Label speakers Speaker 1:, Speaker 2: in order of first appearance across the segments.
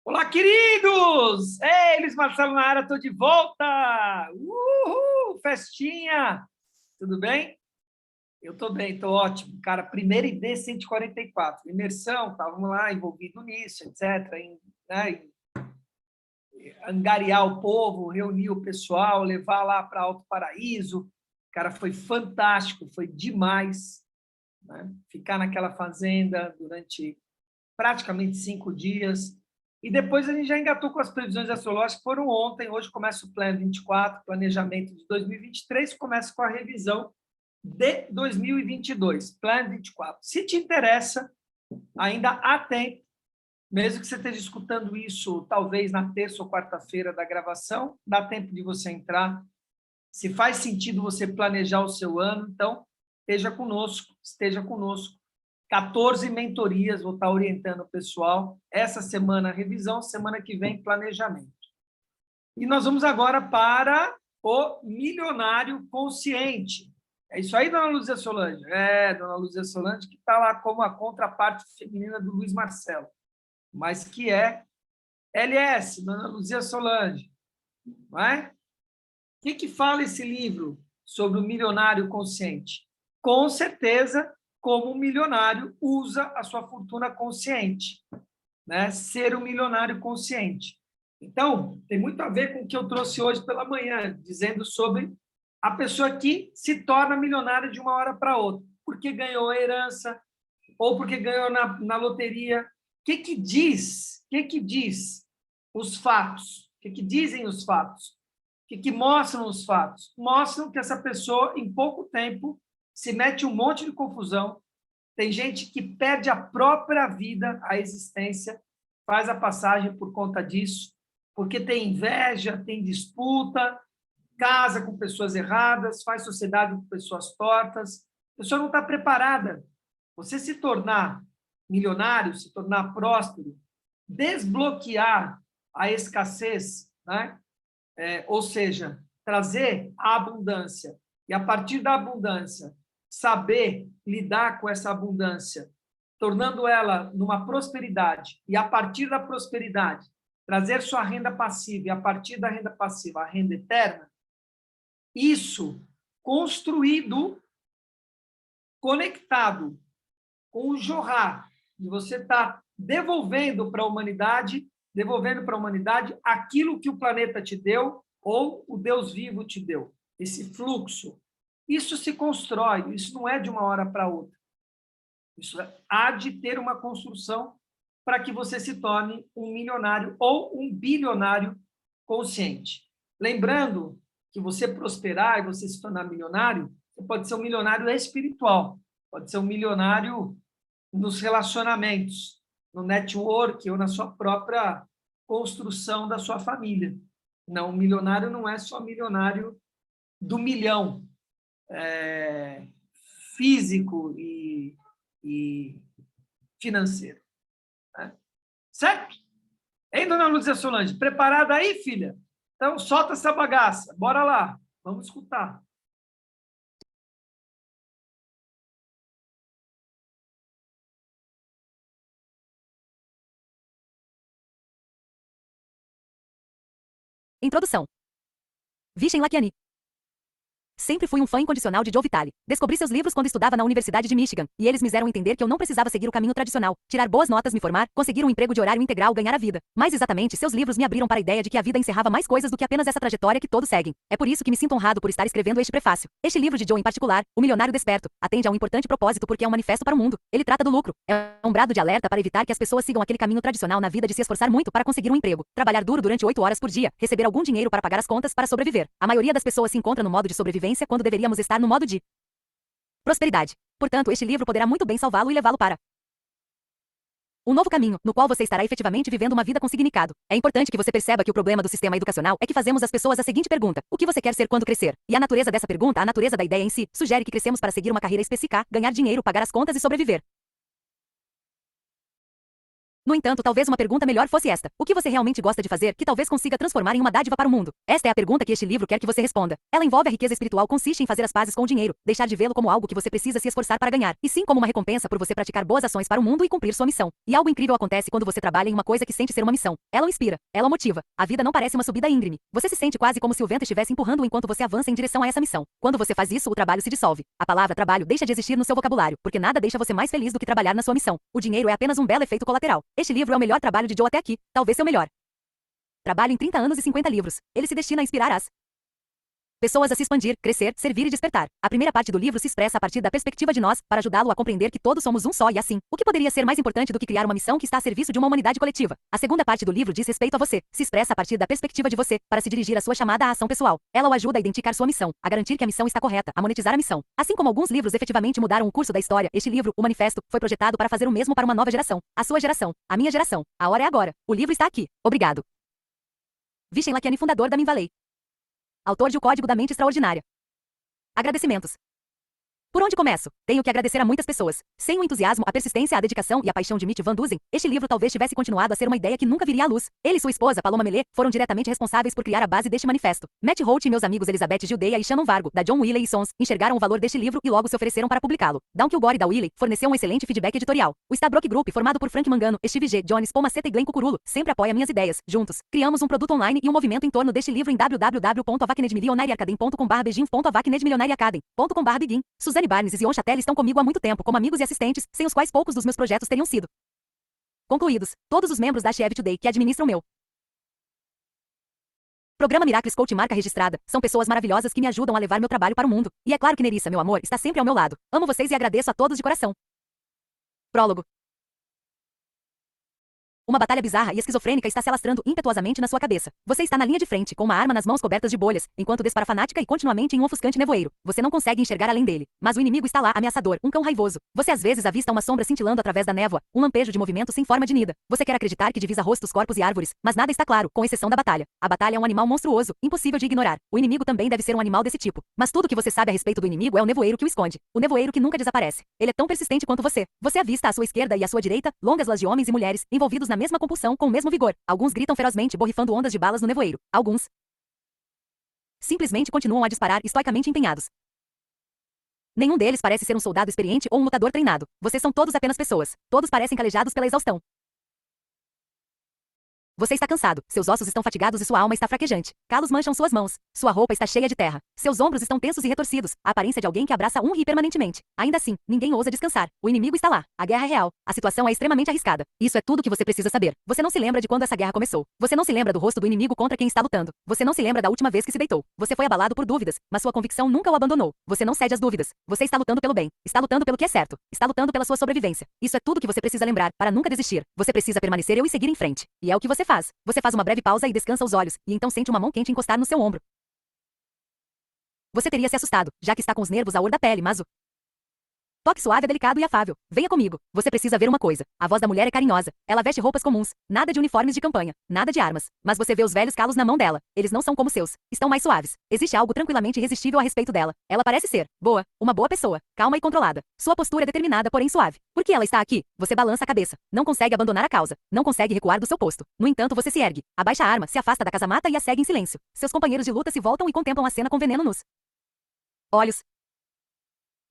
Speaker 1: Olá, queridos! Ei, Luiz Marcelo na área, estou de volta! Uhul! Festinha! Tudo bem? Eu estou bem, estou ótimo. Cara, primeira ID 144, imersão, estávamos lá envolvidos nisso, etc., em angariar o povo, reunir o pessoal, levar lá para Alto Paraíso. Cara, foi fantástico, foi demais, né? Ficar naquela fazenda durante praticamente 5 dias. E depois a gente já engatou com as previsões astrológicas, que foram ontem. Hoje começa o Plano 24, planejamento de 2023, começa com a revisão de 2022, Plano 24. Se te interessa, ainda há tempo, mesmo que você esteja escutando isso, talvez na terça ou quarta-feira da gravação, dá tempo de você entrar. Se faz sentido você planejar o seu ano, então esteja conosco. 14 mentorias, vou estar orientando o pessoal. Essa semana, revisão, semana que vem, planejamento. E nós vamos agora para o milionário consciente. É isso aí, dona Luzia Solange? É, dona Luzia Solange, que está lá como a contraparte feminina do Luiz Marcelo, mas que é LS, dona Luzia Solange. Não é? O que fala esse livro sobre o milionário consciente? Com certeza, como o milionário usa a sua fortuna consciente, né? Ser um milionário consciente. Então, tem muito a ver com o que eu trouxe hoje pela manhã, dizendo sobre a pessoa que se torna milionária de uma hora para outra, porque ganhou a herança ou porque ganhou na loteria. O que diz? O que diz os fatos? O que dizem os fatos? O que mostram os fatos? Mostram que essa pessoa, em pouco tempo, se mete um monte de confusão. Tem gente que perde a própria vida, a existência, faz a passagem por conta disso, porque tem inveja, tem disputa, casa com pessoas erradas, faz sociedade com pessoas tortas. A pessoa não está preparada. Você se tornar milionário, se tornar próspero, desbloquear a escassez, né? Ou seja, trazer a abundância e, a partir da abundância, saber lidar com essa abundância, tornando ela numa prosperidade, e, a partir da prosperidade, trazer sua renda passiva, e, a partir da renda passiva, a renda eterna, isso construído, conectado com o jorrar, de você estar devolvendo para a humanidade aquilo que o planeta te deu ou o Deus vivo te deu, esse fluxo. Isso se constrói, isso não é de uma hora para outra. Isso há de ter uma construção para que você se torne um milionário ou um bilionário consciente. Lembrando que você prosperar e você se tornar milionário, você pode ser um milionário espiritual, pode ser um milionário nos relacionamentos, no network ou na sua própria construção da sua família. Não, o milionário não é só milionário do milhão, físico e financeiro. Né? Certo? Hein, dona Luzia Solange? Preparada aí, filha? Então, solta essa bagaça. Bora lá. Vamos escutar.
Speaker 2: Introdução. Vishen Lakhiani. Sempre fui um fã incondicional de Joe Vitale. Descobri seus livros quando estudava na Universidade de Michigan, e eles me fizeram entender que eu não precisava seguir o caminho tradicional, tirar boas notas, me formar, conseguir um emprego de horário integral, ganhar a vida. Mais exatamente, seus livros me abriram para a ideia de que a vida encerrava mais coisas do que apenas essa trajetória que todos seguem. É por isso que me sinto honrado por estar escrevendo este prefácio. Este livro de Joe em particular, O Milionário Desperto, atende a um importante propósito porque é um manifesto para o mundo. Ele trata do lucro. É um brado de alerta para evitar que as pessoas sigam aquele caminho tradicional na vida de se esforçar muito para conseguir um emprego, trabalhar duro durante 8 horas por dia, receber algum dinheiro para pagar as contas para sobreviver. A maioria das pessoas se encontra no modo de sobrevivência quando deveríamos estar no modo de prosperidade. Portanto, este livro poderá muito bem salvá-lo e levá-lo para um novo caminho, no qual você estará efetivamente vivendo uma vida com significado. É importante que você perceba que o problema do sistema educacional é que fazemos às pessoas a seguinte pergunta: o que você quer ser quando crescer? E a natureza dessa pergunta, a natureza da ideia em si, sugere que crescemos para seguir uma carreira específica, ganhar dinheiro, pagar as contas e sobreviver. No entanto, talvez uma pergunta melhor fosse esta: o que você realmente gosta de fazer que talvez consiga transformar em uma dádiva para o mundo? Esta é a pergunta que este livro quer que você responda. Ela envolve a riqueza espiritual, consiste em fazer as pazes com o dinheiro, deixar de vê-lo como algo que você precisa se esforçar para ganhar, e sim como uma recompensa por você praticar boas ações para o mundo e cumprir sua missão. E algo incrível acontece quando você trabalha em uma coisa que sente ser uma missão. Ela o inspira, ela o motiva. A vida não parece uma subida íngreme. Você se sente quase como se o vento estivesse empurrando enquanto você avança em direção a essa missão. Quando você faz isso, o trabalho se dissolve. A palavra trabalho deixa de existir no seu vocabulário, porque nada deixa você mais feliz do que trabalhar na sua missão. O dinheiro é apenas um belo efeito colateral. Este livro é o melhor trabalho de Joe até aqui, talvez seu melhor trabalho em 30 anos e 50 livros. Ele se destina a inspirar as pessoas a se expandir, crescer, servir e despertar. A primeira parte do livro se expressa a partir da perspectiva de nós, para ajudá-lo a compreender que todos somos um só e assim, o que poderia ser mais importante do que criar uma missão que está a serviço de uma humanidade coletiva? A segunda parte do livro diz respeito a você, se expressa a partir da perspectiva de você, para se dirigir à sua chamada à ação pessoal. Ela o ajuda a identificar sua missão, a garantir que a missão está correta, a monetizar a missão. Assim como alguns livros efetivamente mudaram o curso da história, este livro, o Manifesto, foi projetado para fazer o mesmo para uma nova geração. A sua geração, a minha geração. A hora é agora. O livro está aqui. Obrigado. Vishen Lakhiani, fundador da Minvalley. Autor de O Código da Mente Extraordinária. Agradecimentos. Por onde começo? Tenho que agradecer a muitas pessoas. Sem o entusiasmo, a persistência, a dedicação e a paixão de Mitch Van Dusen, este livro talvez tivesse continuado a ser uma ideia que nunca viria à luz. Ele e sua esposa, Paloma Melê, foram diretamente responsáveis por criar a base deste manifesto. Matt Holt e meus amigos Elizabeth Gildeia e Shannon Vargo, da John Wiley & Sons, enxergaram o valor deste livro e logo se ofereceram para publicá-lo. Down Kilgore da Wiley forneceu um excelente feedback editorial. O Stabrook Group, formado por Frank Mangano, Steve G. Jones, Paul Maceta e Glenn Cucurulo, sempre apoia minhas ideias. Juntos, criamos um produto online e um movimento em torno deste livro em www.avacnedmillionaireacademy.com/begin.com/begin. Suzanne Barnes e Zion Chattel estão comigo há muito tempo como amigos e assistentes, sem os quais poucos dos meus projetos teriam sido concluídos. Todos os membros da Chevy Today que administram meu Programa Miracles Coach marca registrada, são pessoas maravilhosas que me ajudam a levar meu trabalho para o mundo. E é claro que Nerissa, meu amor, está sempre ao meu lado. Amo vocês e agradeço a todos de coração. Prólogo. Uma batalha bizarra e esquizofrênica está se alastrando impetuosamente na sua cabeça. Você está na linha de frente, com uma arma nas mãos cobertas de bolhas, enquanto dispara fanática e continuamente em um ofuscante nevoeiro. Você não consegue enxergar além dele. Mas o inimigo está lá, ameaçador, um cão raivoso. Você às vezes avista uma sombra cintilando através da névoa, um lampejo de movimento sem forma de nida. Você quer acreditar que divisa rostos, corpos e árvores, mas nada está claro, com exceção da batalha. A batalha é um animal monstruoso, impossível de ignorar. O inimigo também deve ser um animal desse tipo. Mas tudo que você sabe a respeito do inimigo é o nevoeiro que o esconde. O nevoeiro que nunca desaparece. Ele é tão persistente quanto você. Você avista à sua esquerda e à sua direita longas filas de homens e mulheres, envolvidos na mesma compulsão, com o mesmo vigor. Alguns gritam ferozmente, borrifando ondas de balas no nevoeiro. Alguns simplesmente continuam a disparar, estoicamente empenhados. Nenhum deles parece ser um soldado experiente ou um lutador treinado. Vocês são todos apenas pessoas. Todos parecem calejados pela exaustão. Você está cansado, seus ossos estão fatigados e sua alma está fraquejante. Calos mancham suas mãos. Sua roupa está cheia de terra. Seus ombros estão tensos e retorcidos, a aparência de alguém que abraça um rio permanentemente. Ainda assim, ninguém ousa descansar. O inimigo está lá. A guerra é real. A situação é extremamente arriscada. Isso é tudo que você precisa saber. Você não se lembra de quando essa guerra começou. Você não se lembra do rosto do inimigo contra quem está lutando. Você não se lembra da última vez que se deitou. Você foi abalado por dúvidas, mas sua convicção nunca o abandonou. Você não cede às dúvidas. Você está lutando pelo bem. Está lutando pelo que é certo. Está lutando pela sua sobrevivência. Isso é tudo que você precisa lembrar, para nunca desistir. Você precisa permanecer e seguir em frente. E é o que você faz. Você faz uma breve pausa e descansa os olhos, e então sente uma mão quente encostar no seu ombro. Você teria se assustado, já que está com os nervos à flor da pele, mas o toque suave é delicado e afável. Venha comigo. Você precisa ver uma coisa. A voz da mulher é carinhosa. Ela veste roupas comuns. Nada de uniformes de campanha. Nada de armas. Mas você vê os velhos calos na mão dela. Eles não são como seus. Estão mais suaves. Existe algo tranquilamente irresistível a respeito dela. Ela parece ser boa. Uma boa pessoa. Calma e controlada. Sua postura é determinada, porém suave. Por que ela está aqui? Você balança a cabeça. Não consegue abandonar a causa. Não consegue recuar do seu posto. No entanto, você se ergue. Abaixa a arma, se afasta da casamata e a segue em silêncio. Seus companheiros de luta se voltam e contemplam a cena com veneno nos olhos.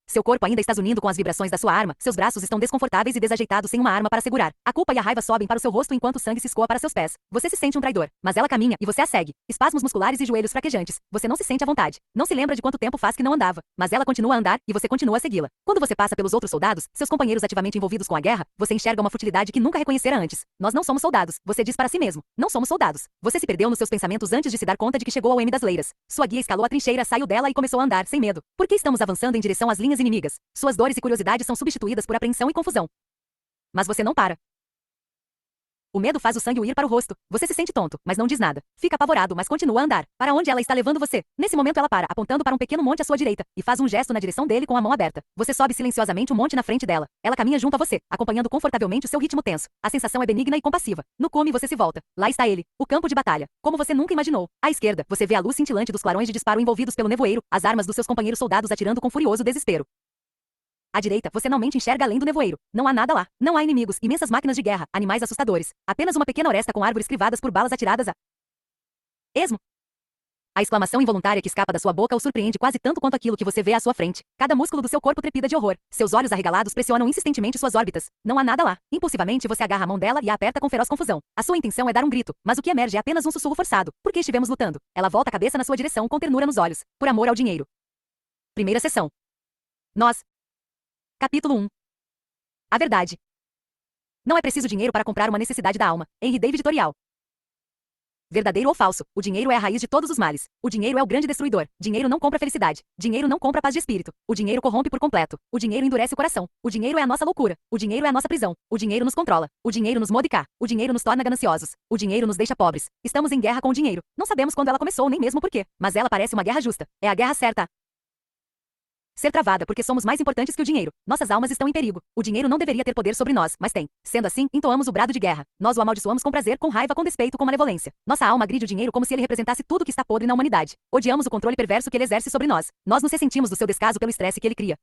Speaker 2: Seu corpo ainda está zunindo com as vibrações da sua arma, seus braços estão desconfortáveis e desajeitados sem uma arma para segurar. A culpa e a raiva sobem para o seu rosto enquanto o sangue se escoa para seus pés. Você se sente um traidor, mas ela caminha e você a segue. Espasmos musculares e joelhos fraquejantes. Você não se sente à vontade. Não se lembra de quanto tempo faz que não andava, mas ela continua a andar e você continua a segui-la. Quando você passa pelos outros soldados, seus companheiros ativamente envolvidos com a guerra, você enxerga uma futilidade que nunca reconhecera antes. Nós não somos soldados, você diz para si mesmo. Não somos soldados. Você se perdeu nos seus pensamentos antes de se dar conta de que chegou ao M das Leiras. Sua guia escalou a trincheira, saiu dela e começou a andar sem medo. Por que estamos avançando em direção às linhas inimigas? Suas dores e curiosidades são substituídas por apreensão e confusão. Mas você não para. O medo faz o sangue ir para o rosto. Você se sente tonto, mas não diz nada. Fica apavorado, mas continua a andar. Para onde ela está levando você? Nesse momento ela para, apontando para um pequeno monte à sua direita, e faz um gesto na direção dele com a mão aberta. Você sobe silenciosamente o monte na frente dela. Ela caminha junto a você, acompanhando confortavelmente o seu ritmo tenso. A sensação é benigna e compassiva. No cume você se volta. Lá está ele, o campo de batalha. Como você nunca imaginou. À esquerda, você vê a luz cintilante dos clarões de disparo envolvidos pelo nevoeiro, as armas dos seus companheiros soldados atirando com furioso desespero. À direita, você finalmente enxerga além do nevoeiro. Não há nada lá. Não há inimigos, imensas máquinas de guerra, animais assustadores. Apenas uma pequena oresta com árvores crivadas por balas atiradas a esmo. A exclamação involuntária que escapa da sua boca o surpreende quase tanto quanto aquilo que você vê à sua frente. Cada músculo do seu corpo trepida de horror. Seus olhos arregalados pressionam insistentemente suas órbitas. Não há nada lá. Impulsivamente você agarra a mão dela e a aperta com feroz confusão. A sua intenção é dar um grito, mas o que emerge é apenas um sussurro forçado. Por que estivemos lutando? Ela volta a cabeça na sua direção com ternura nos olhos. Por amor ao dinheiro. Primeira sessão. Nós. Capítulo 1. A verdade. Não é preciso dinheiro para comprar uma necessidade da alma. Henry David Thoreau. Verdadeiro ou falso, o dinheiro é a raiz de todos os males. O dinheiro é o grande destruidor. Dinheiro não compra felicidade. Dinheiro não compra paz de espírito. O dinheiro corrompe por completo. O dinheiro endurece o coração. O dinheiro é a nossa loucura. O dinheiro é a nossa prisão. O dinheiro nos controla. O dinheiro nos modifica. O dinheiro nos torna gananciosos. O dinheiro nos deixa pobres. Estamos em guerra com o dinheiro. Não sabemos quando ela começou nem mesmo por quê, mas ela parece uma guerra justa. É a guerra certa. Ser travada porque somos mais importantes que o dinheiro. Nossas almas estão em perigo. O dinheiro não deveria ter poder sobre nós, mas tem. Sendo assim, entoamos o brado de guerra. Nós o amaldiçoamos com prazer, com raiva, com despeito, com malevolência. Nossa alma agride o dinheiro como se ele representasse tudo que está podre na humanidade. Odiamos o controle perverso que ele exerce sobre nós. Nós nos ressentimos do seu descaso pelo estresse que ele cria.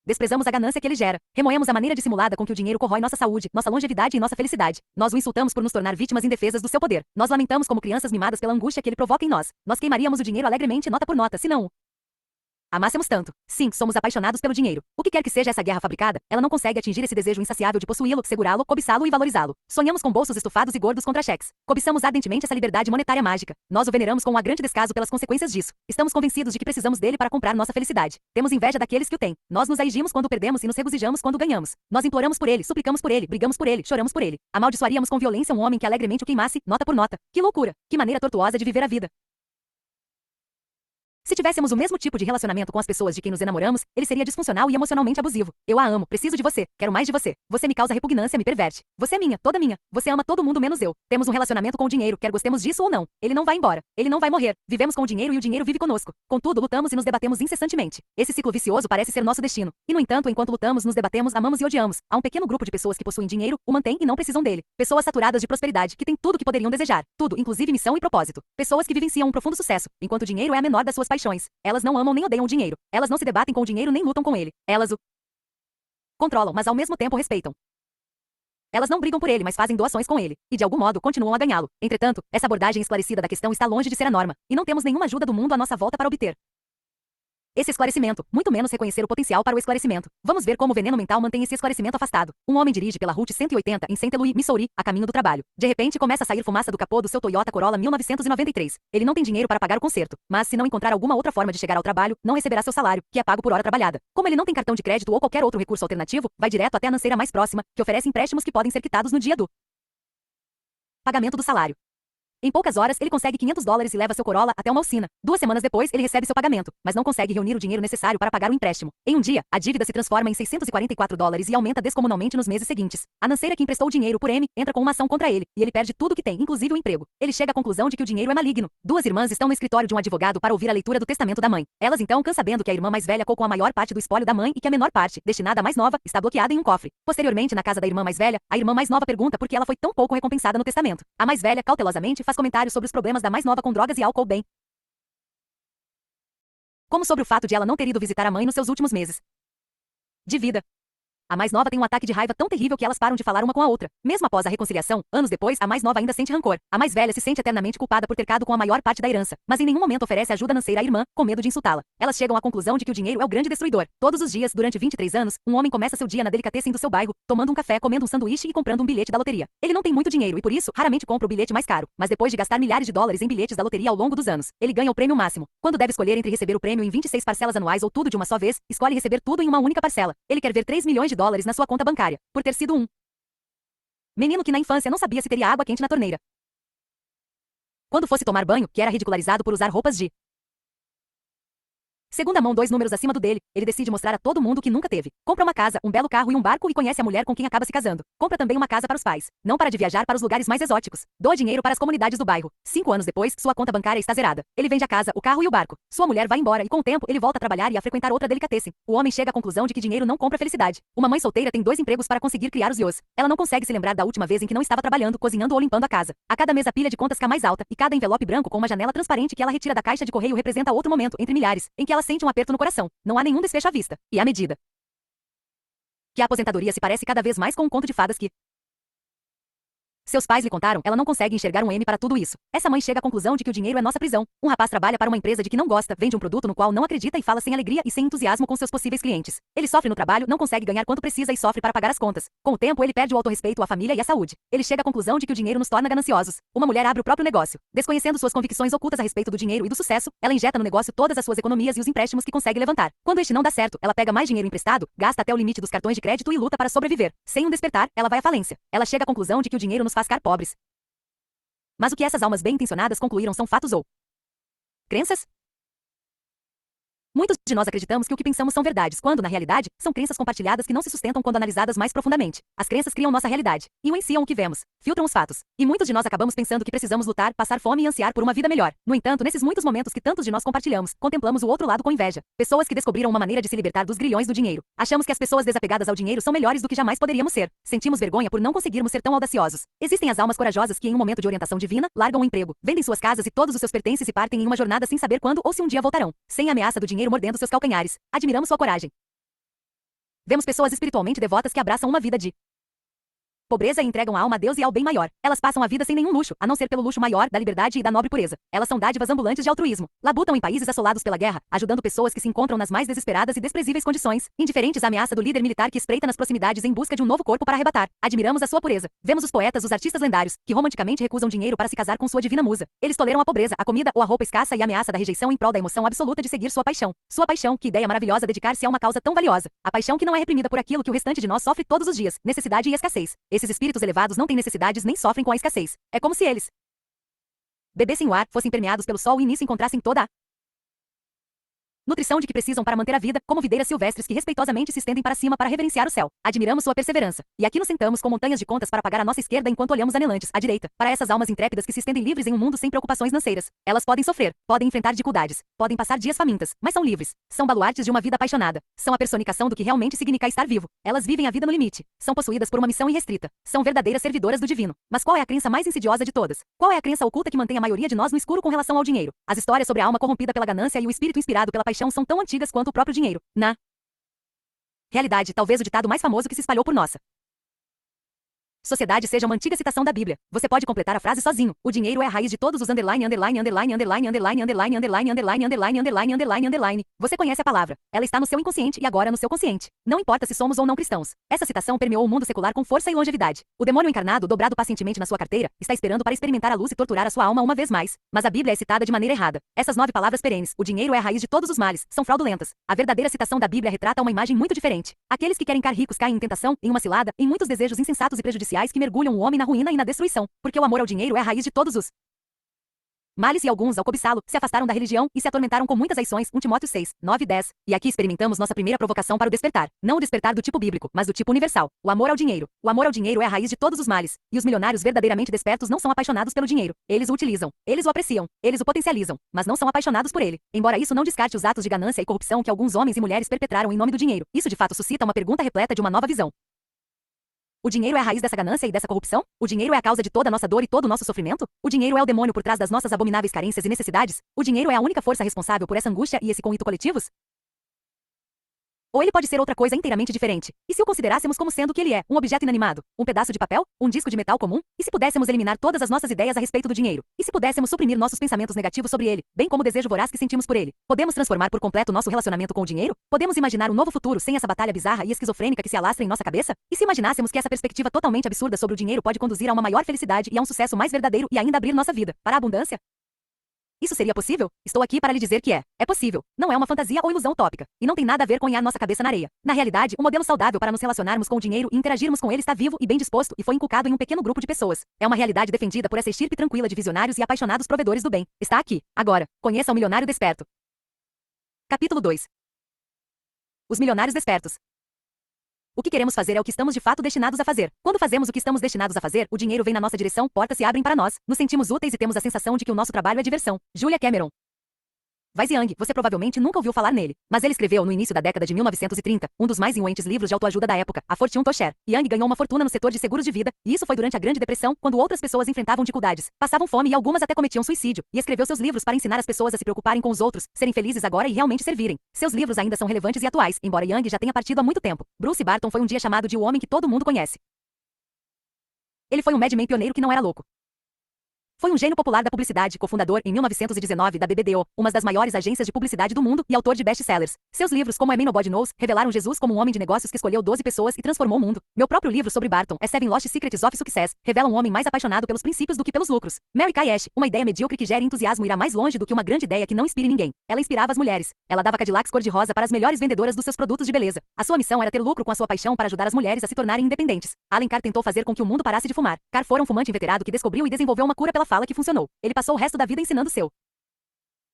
Speaker 2: Desprezamos a ganância que ele gera. Remoemos a maneira dissimulada com que o dinheiro corrói nossa saúde, nossa longevidade e nossa felicidade. Nós o insultamos por nos tornar vítimas indefesas do seu poder. Nós lamentamos como crianças mimadas pela angústia que ele provoca em nós. Nós queimaríamos o dinheiro alegremente nota por nota, se não o amássemos tanto. Sim, somos apaixonados pelo dinheiro. O que quer que seja essa guerra fabricada, ela não consegue atingir esse desejo insaciável de possuí-lo, segurá-lo, cobiçá-lo e valorizá-lo. Sonhamos com bolsos estufados e gordos contra cheques. Cobiçamos ardentemente essa liberdade monetária mágica. Nós o veneramos com um grande descaso pelas consequências disso. Estamos convencidos de que precisamos dele para comprar nossa felicidade. Temos inveja daqueles que o têm. Nós nos aigimos quando perdemos e nos regozijamos quando ganhamos. Nós imploramos por ele, suplicamos por ele, brigamos por ele, choramos por ele. Amaldiçoaríamos com violência um homem que alegremente o queimasse, nota por nota. Que loucura! Que maneira tortuosa de viver a vida! Se tivéssemos o mesmo tipo de relacionamento com as pessoas de quem nos enamoramos, ele seria disfuncional e emocionalmente abusivo. Eu a amo, preciso de você, quero mais de você. Você me causa repugnância, me perverte. Você é minha, toda minha. Você ama todo mundo menos eu. Temos um relacionamento com o dinheiro, quer gostemos disso ou não. Ele não vai embora. Ele não vai morrer. Vivemos com o dinheiro e o dinheiro vive conosco. Contudo, lutamos e nos debatemos incessantemente. Esse ciclo vicioso parece ser nosso destino. E no entanto, enquanto lutamos, nos debatemos, amamos e odiamos. Há um pequeno grupo de pessoas que possuem dinheiro, o mantêm e não precisam dele. Pessoas saturadas de prosperidade, que têm tudo o que poderiam desejar. Tudo, inclusive missão e propósito. Pessoas que vivenciam um profundo sucesso, enquanto o dinheiro é a menor das suas paixões. Elas não amam nem odeiam o dinheiro. Elas não se debatem com o dinheiro nem lutam com ele. Elas o controlam, mas ao mesmo tempo o respeitam. Elas não brigam por ele, mas fazem doações com ele. E de algum modo continuam a ganhá-lo. Entretanto, essa abordagem esclarecida da questão está longe de ser a norma. E não temos nenhuma ajuda do mundo à nossa volta para obter esse esclarecimento, muito menos reconhecer o potencial para o esclarecimento. Vamos ver como o veneno mental mantém esse esclarecimento afastado. Um homem dirige pela Route 180 em St. Louis, Missouri, a caminho do trabalho. De repente começa a sair fumaça do capô do seu Toyota Corolla 1993. Ele não tem dinheiro para pagar o conserto, mas se não encontrar alguma outra forma de chegar ao trabalho, não receberá seu salário, que é pago por hora trabalhada. Como ele não tem cartão de crédito ou qualquer outro recurso alternativo, vai direto até a nanceira mais próxima, que oferece empréstimos que podem ser quitados no dia do pagamento do salário. Em poucas horas, ele consegue $500 e leva seu Corolla até uma oficina. 2 semanas depois, ele recebe seu pagamento, mas não consegue reunir o dinheiro necessário para pagar o empréstimo. Em um dia, a dívida se transforma em $644 e aumenta descomunalmente nos meses seguintes. A nanceira que emprestou o dinheiro por M entra com uma ação contra ele, e ele perde tudo o que tem, inclusive o emprego. Ele chega à conclusão de que o dinheiro é maligno. 2 irmãs estão no escritório de um advogado para ouvir a leitura do testamento da mãe. Elas então ficam sabendo que a irmã mais velha ficou com a maior parte do espólio da mãe e que a menor parte, destinada à mais nova, está bloqueada em um cofre. Posteriormente, na casa da irmã mais velha, a irmã mais nova pergunta por que ela foi tão pouco recompensada no testamento. A mais velha, cautelosamente, faz comentários sobre os problemas da mais nova com drogas e álcool bem como sobre o fato de ela não ter ido visitar a mãe nos seus últimos meses de vida. A mais nova tem um ataque de raiva tão terrível que elas param de falar uma com a outra. Mesmo após a reconciliação, anos depois, a mais nova ainda sente rancor. A mais velha se sente eternamente culpada por ter ficado com a maior parte da herança, mas em nenhum momento oferece ajuda financeira à irmã, com medo de insultá-la. Elas chegam à conclusão de que o dinheiro é o grande destruidor. Todos os dias, durante 23 anos, um homem começa seu dia na delicatessen do seu bairro, tomando um café, comendo um sanduíche e comprando um bilhete da loteria. Ele não tem muito dinheiro e por isso, raramente compra o bilhete mais caro, mas depois de gastar milhares de dólares em bilhetes da loteria ao longo dos anos, ele ganha o prêmio máximo. Quando deve escolher entre receber o prêmio em 26 parcelas anuais ou tudo de uma só vez, escolhe receber tudo em uma única parcela. Ele quer ver $3 milhões na sua conta bancária, por ter sido um menino que na infância não sabia se teria água quente na torneira. Quando fosse tomar banho, que era ridicularizado por usar roupas de segunda mão 2 números acima do dele, ele decide mostrar a todo mundo o que nunca teve. Compra uma casa, um belo carro e um barco e conhece a mulher com quem acaba se casando. Compra também uma casa para os pais. Não para de viajar para os lugares mais exóticos. Doa dinheiro para as comunidades do bairro. 5 anos depois, sua conta bancária está zerada. Ele vende a casa, o carro e o barco. Sua mulher vai embora e com o tempo ele volta a trabalhar e a frequentar outra delicatessen. O homem chega à conclusão de que dinheiro não compra felicidade. Uma mãe solteira tem 2 empregos para conseguir criar os ios. Ela não consegue se lembrar da última vez em que não estava trabalhando, cozinhando ou limpando a casa. A cada mês a pilha de contas fica mais alta e cada envelope branco com uma janela transparente que ela retira da caixa de correio representa outro momento, entre milhares, em que ela sente um aperto no coração. Não há nenhum desfecho à vista. E à medida Que a aposentadoria se parece cada vez mais com um conto de fadas que seus pais lhe contaram, ela não consegue enxergar um M para tudo isso. Essa mãe chega à conclusão de que o dinheiro é nossa prisão. Um rapaz trabalha para uma empresa de que não gosta, vende um produto no qual não acredita e fala sem alegria e sem entusiasmo com seus possíveis clientes. Ele sofre no trabalho, não consegue ganhar quanto precisa e sofre para pagar as contas. Com o tempo, ele perde o autorrespeito, a família e a saúde. Ele chega à conclusão de que o dinheiro nos torna gananciosos. Uma mulher abre o próprio negócio. Desconhecendo suas convicções ocultas a respeito do dinheiro e do sucesso, ela injeta no negócio todas as suas economias e os empréstimos que consegue levantar. Quando este não dá certo, ela pega mais dinheiro emprestado, gasta até o limite dos cartões de crédito e luta para sobreviver. Sem um despertar, ela vai à falência. Ela chega à conclusão de que o dinheiro nos faz ficar pobres. Mas o que essas almas bem-intencionadas concluíram são fatos ou crenças? Muitos de nós acreditamos que o que pensamos são verdades, quando, na realidade, são crenças compartilhadas que não se sustentam quando analisadas mais profundamente. As crenças criam nossa realidade, influenciam o que vemos, filtram os fatos. E muitos de nós acabamos pensando que precisamos lutar, passar fome e ansiar por uma vida melhor. No entanto, nesses muitos momentos que tantos de nós compartilhamos, contemplamos o outro lado com inveja. Pessoas que descobriram uma maneira de se libertar dos grilhões do dinheiro. Achamos que as pessoas desapegadas ao dinheiro são melhores do que jamais poderíamos ser. Sentimos vergonha por não conseguirmos ser tão audaciosos. Existem as almas corajosas que, em um momento de orientação divina, largam o emprego, vendem suas casas e todos os seus pertences e partem em uma jornada sem saber quando ou se um dia voltarão, sem a ameaça do dinheiro mordendo seus calcanhares. Admiramos sua coragem. Vemos pessoas espiritualmente devotas que abraçam uma vida de pobreza e entregam a alma a Deus e ao bem maior. Elas passam a vida sem nenhum luxo, a não ser pelo luxo maior, da liberdade e da nobre pureza. Elas são dádivas ambulantes de altruísmo. Labutam em países assolados pela guerra, ajudando pessoas que se encontram nas mais desesperadas e desprezíveis condições, indiferentes à ameaça do líder militar que espreita nas proximidades em busca de um novo corpo para arrebatar. Admiramos a sua pureza. Vemos os poetas, os artistas lendários, que romanticamente recusam dinheiro para se casar com sua divina musa. Eles toleram a pobreza, a comida ou a roupa escassa e a ameaça da rejeição em prol da emoção absoluta de seguir sua paixão. Sua paixão, que ideia maravilhosa dedicar-se a uma causa tão valiosa. A paixão que não é reprimida por aquilo que o restante de nós sofre todos os dias, necessidade e escassez. Esses espíritos elevados não têm necessidades nem sofrem com a escassez. É como se eles bebessem o ar, fossem permeados pelo sol e nisso encontrassem toda a nutrição de que precisam para manter a vida, como videiras silvestres que respeitosamente se estendem para cima para reverenciar o céu. Admiramos sua perseverança. E aqui nos sentamos com montanhas de contas para pagar à nossa esquerda enquanto olhamos anelantes, à direita, para essas almas intrépidas que se estendem livres em um mundo sem preocupações financeiras. Elas podem sofrer, podem enfrentar dificuldades, podem passar dias famintas, mas são livres. São baluartes de uma vida apaixonada. São a personificação do que realmente significa estar vivo. Elas vivem a vida no limite. São possuídas por uma missão irrestrita. São verdadeiras servidoras do divino. Mas qual é a crença mais insidiosa de todas? Qual é a crença oculta que mantém a maioria de nós no escuro com relação ao dinheiro? As histórias sobre a alma corrompida pela ganância e o espírito inspirado pela paixão são tão antigas quanto o próprio dinheiro. Na realidade, talvez o ditado mais famoso que se espalhou por nossa sociedade seja uma antiga citação da Bíblia. Você pode completar a frase sozinho. O dinheiro é a raiz de todos os underline, underline, underline, underline, underline, underline, underline, underline, underline, underline, underline, underline. Você conhece a palavra. Ela está no seu inconsciente e agora no seu consciente. Não importa se somos ou não cristãos. Essa citação permeou o mundo secular com força e longevidade. O demônio encarnado, dobrado pacientemente na sua carteira, está esperando para experimentar a luz e torturar a sua alma uma vez mais. Mas a Bíblia é citada de maneira errada. Essas 9 palavras perenes, o dinheiro é a raiz de todos os males, são fraudulentas. A verdadeira citação da Bíblia retrata uma imagem muito diferente. Aqueles que querem ficar ricos caem em tentação, em uma cilada, em muitos desejos insensatos e prejudiciais que mergulham o homem na ruína e na destruição, porque o amor ao dinheiro é a raiz de todos os males e alguns, ao cobiçá-lo, se afastaram da religião e se atormentaram com muitas ações. 1 Timóteo 6, 9 e 10. E aqui experimentamos nossa primeira provocação para o despertar. Não o despertar do tipo bíblico, mas do tipo universal. O amor ao dinheiro. O amor ao dinheiro é a raiz de todos os males. E os milionários verdadeiramente despertos não são apaixonados pelo dinheiro. Eles o utilizam. Eles o apreciam. Eles o potencializam. Mas não são apaixonados por ele. Embora isso não descarte os atos de ganância e corrupção que alguns homens e mulheres perpetraram em nome do dinheiro. Isso de fato suscita uma pergunta repleta de uma nova visão. O dinheiro é a raiz dessa ganância e dessa corrupção? O dinheiro é a causa de toda a nossa dor e todo o nosso sofrimento? O dinheiro é o demônio por trás das nossas abomináveis carências e necessidades? O dinheiro é a única força responsável por essa angústia e esse conflito coletivos? Ou ele pode ser outra coisa inteiramente diferente? E se o considerássemos como sendo o que ele é, um objeto inanimado, um pedaço de papel, um disco de metal comum? E se pudéssemos eliminar todas as nossas ideias a respeito do dinheiro? E se pudéssemos suprimir nossos pensamentos negativos sobre ele, bem como o desejo voraz que sentimos por ele? Podemos transformar por completo nosso relacionamento com o dinheiro? Podemos imaginar um novo futuro sem essa batalha bizarra e esquizofrênica que se alastra em nossa cabeça? E se imaginássemos que essa perspectiva totalmente absurda sobre o dinheiro pode conduzir a uma maior felicidade e a um sucesso mais verdadeiro e ainda abrir nossa vida para a abundância? Isso seria possível? Estou aqui para lhe dizer que é. É possível. Não é uma fantasia ou ilusão utópica. E não tem nada a ver com enfiar nossa cabeça na areia. Na realidade, o modelo saudável para nos relacionarmos com o dinheiro e interagirmos com ele está vivo e bem disposto e foi inculcado em um pequeno grupo de pessoas. É uma realidade defendida por essa estirpe tranquila de visionários e apaixonados provedores do bem. Está aqui. Agora. Conheça o milionário desperto. Capítulo 2. Os milionários despertos. O que queremos fazer é o que estamos de fato destinados a fazer. Quando fazemos o que estamos destinados a fazer, o dinheiro vem na nossa direção, portas se abrem para nós, nos sentimos úteis e temos a sensação de que o nosso trabalho é diversão. Julia Cameron. Wei Ziyang, você provavelmente nunca ouviu falar nele, mas ele escreveu no início da década de 1930, um dos mais influentes livros de autoajuda da época, A Fortune to Share. Yang ganhou uma fortuna no setor de seguros de vida, e isso foi durante a Grande Depressão, quando outras pessoas enfrentavam dificuldades, passavam fome e algumas até cometiam suicídio, e escreveu seus livros para ensinar as pessoas a se preocuparem com os outros, serem felizes agora e realmente servirem. Seus livros ainda são relevantes e atuais, embora Yang já tenha partido há muito tempo. Bruce Barton foi um dia chamado de o homem que todo mundo conhece. Ele foi um madman pioneiro que não era louco. Foi um gênio popular da publicidade, cofundador, em 1919, da BBDO, uma das maiores agências de publicidade do mundo, e autor de best-sellers. Seus livros, como A Man Nobody Knows, revelaram Jesus como um homem de negócios que escolheu 12 pessoas e transformou o mundo. Meu próprio livro sobre Barton, A Seven Lost Secrets of Success, revela um homem mais apaixonado pelos princípios do que pelos lucros. Mary Kay Ash, uma ideia medíocre que gere entusiasmo irá mais longe do que uma grande ideia que não inspire ninguém. Ela inspirava as mulheres. Ela dava Cadillacs cor-de-rosa para as melhores vendedoras dos seus produtos de beleza. A sua missão era ter lucro com a sua paixão para ajudar as mulheres a se tornarem independentes. Alan Carr tentou fazer com que o mundo parasse de fumar. Carr foi um fumante inveterado que descobriu e desenvolveu uma cura pela fala que funcionou. Ele passou o resto da vida ensinando seu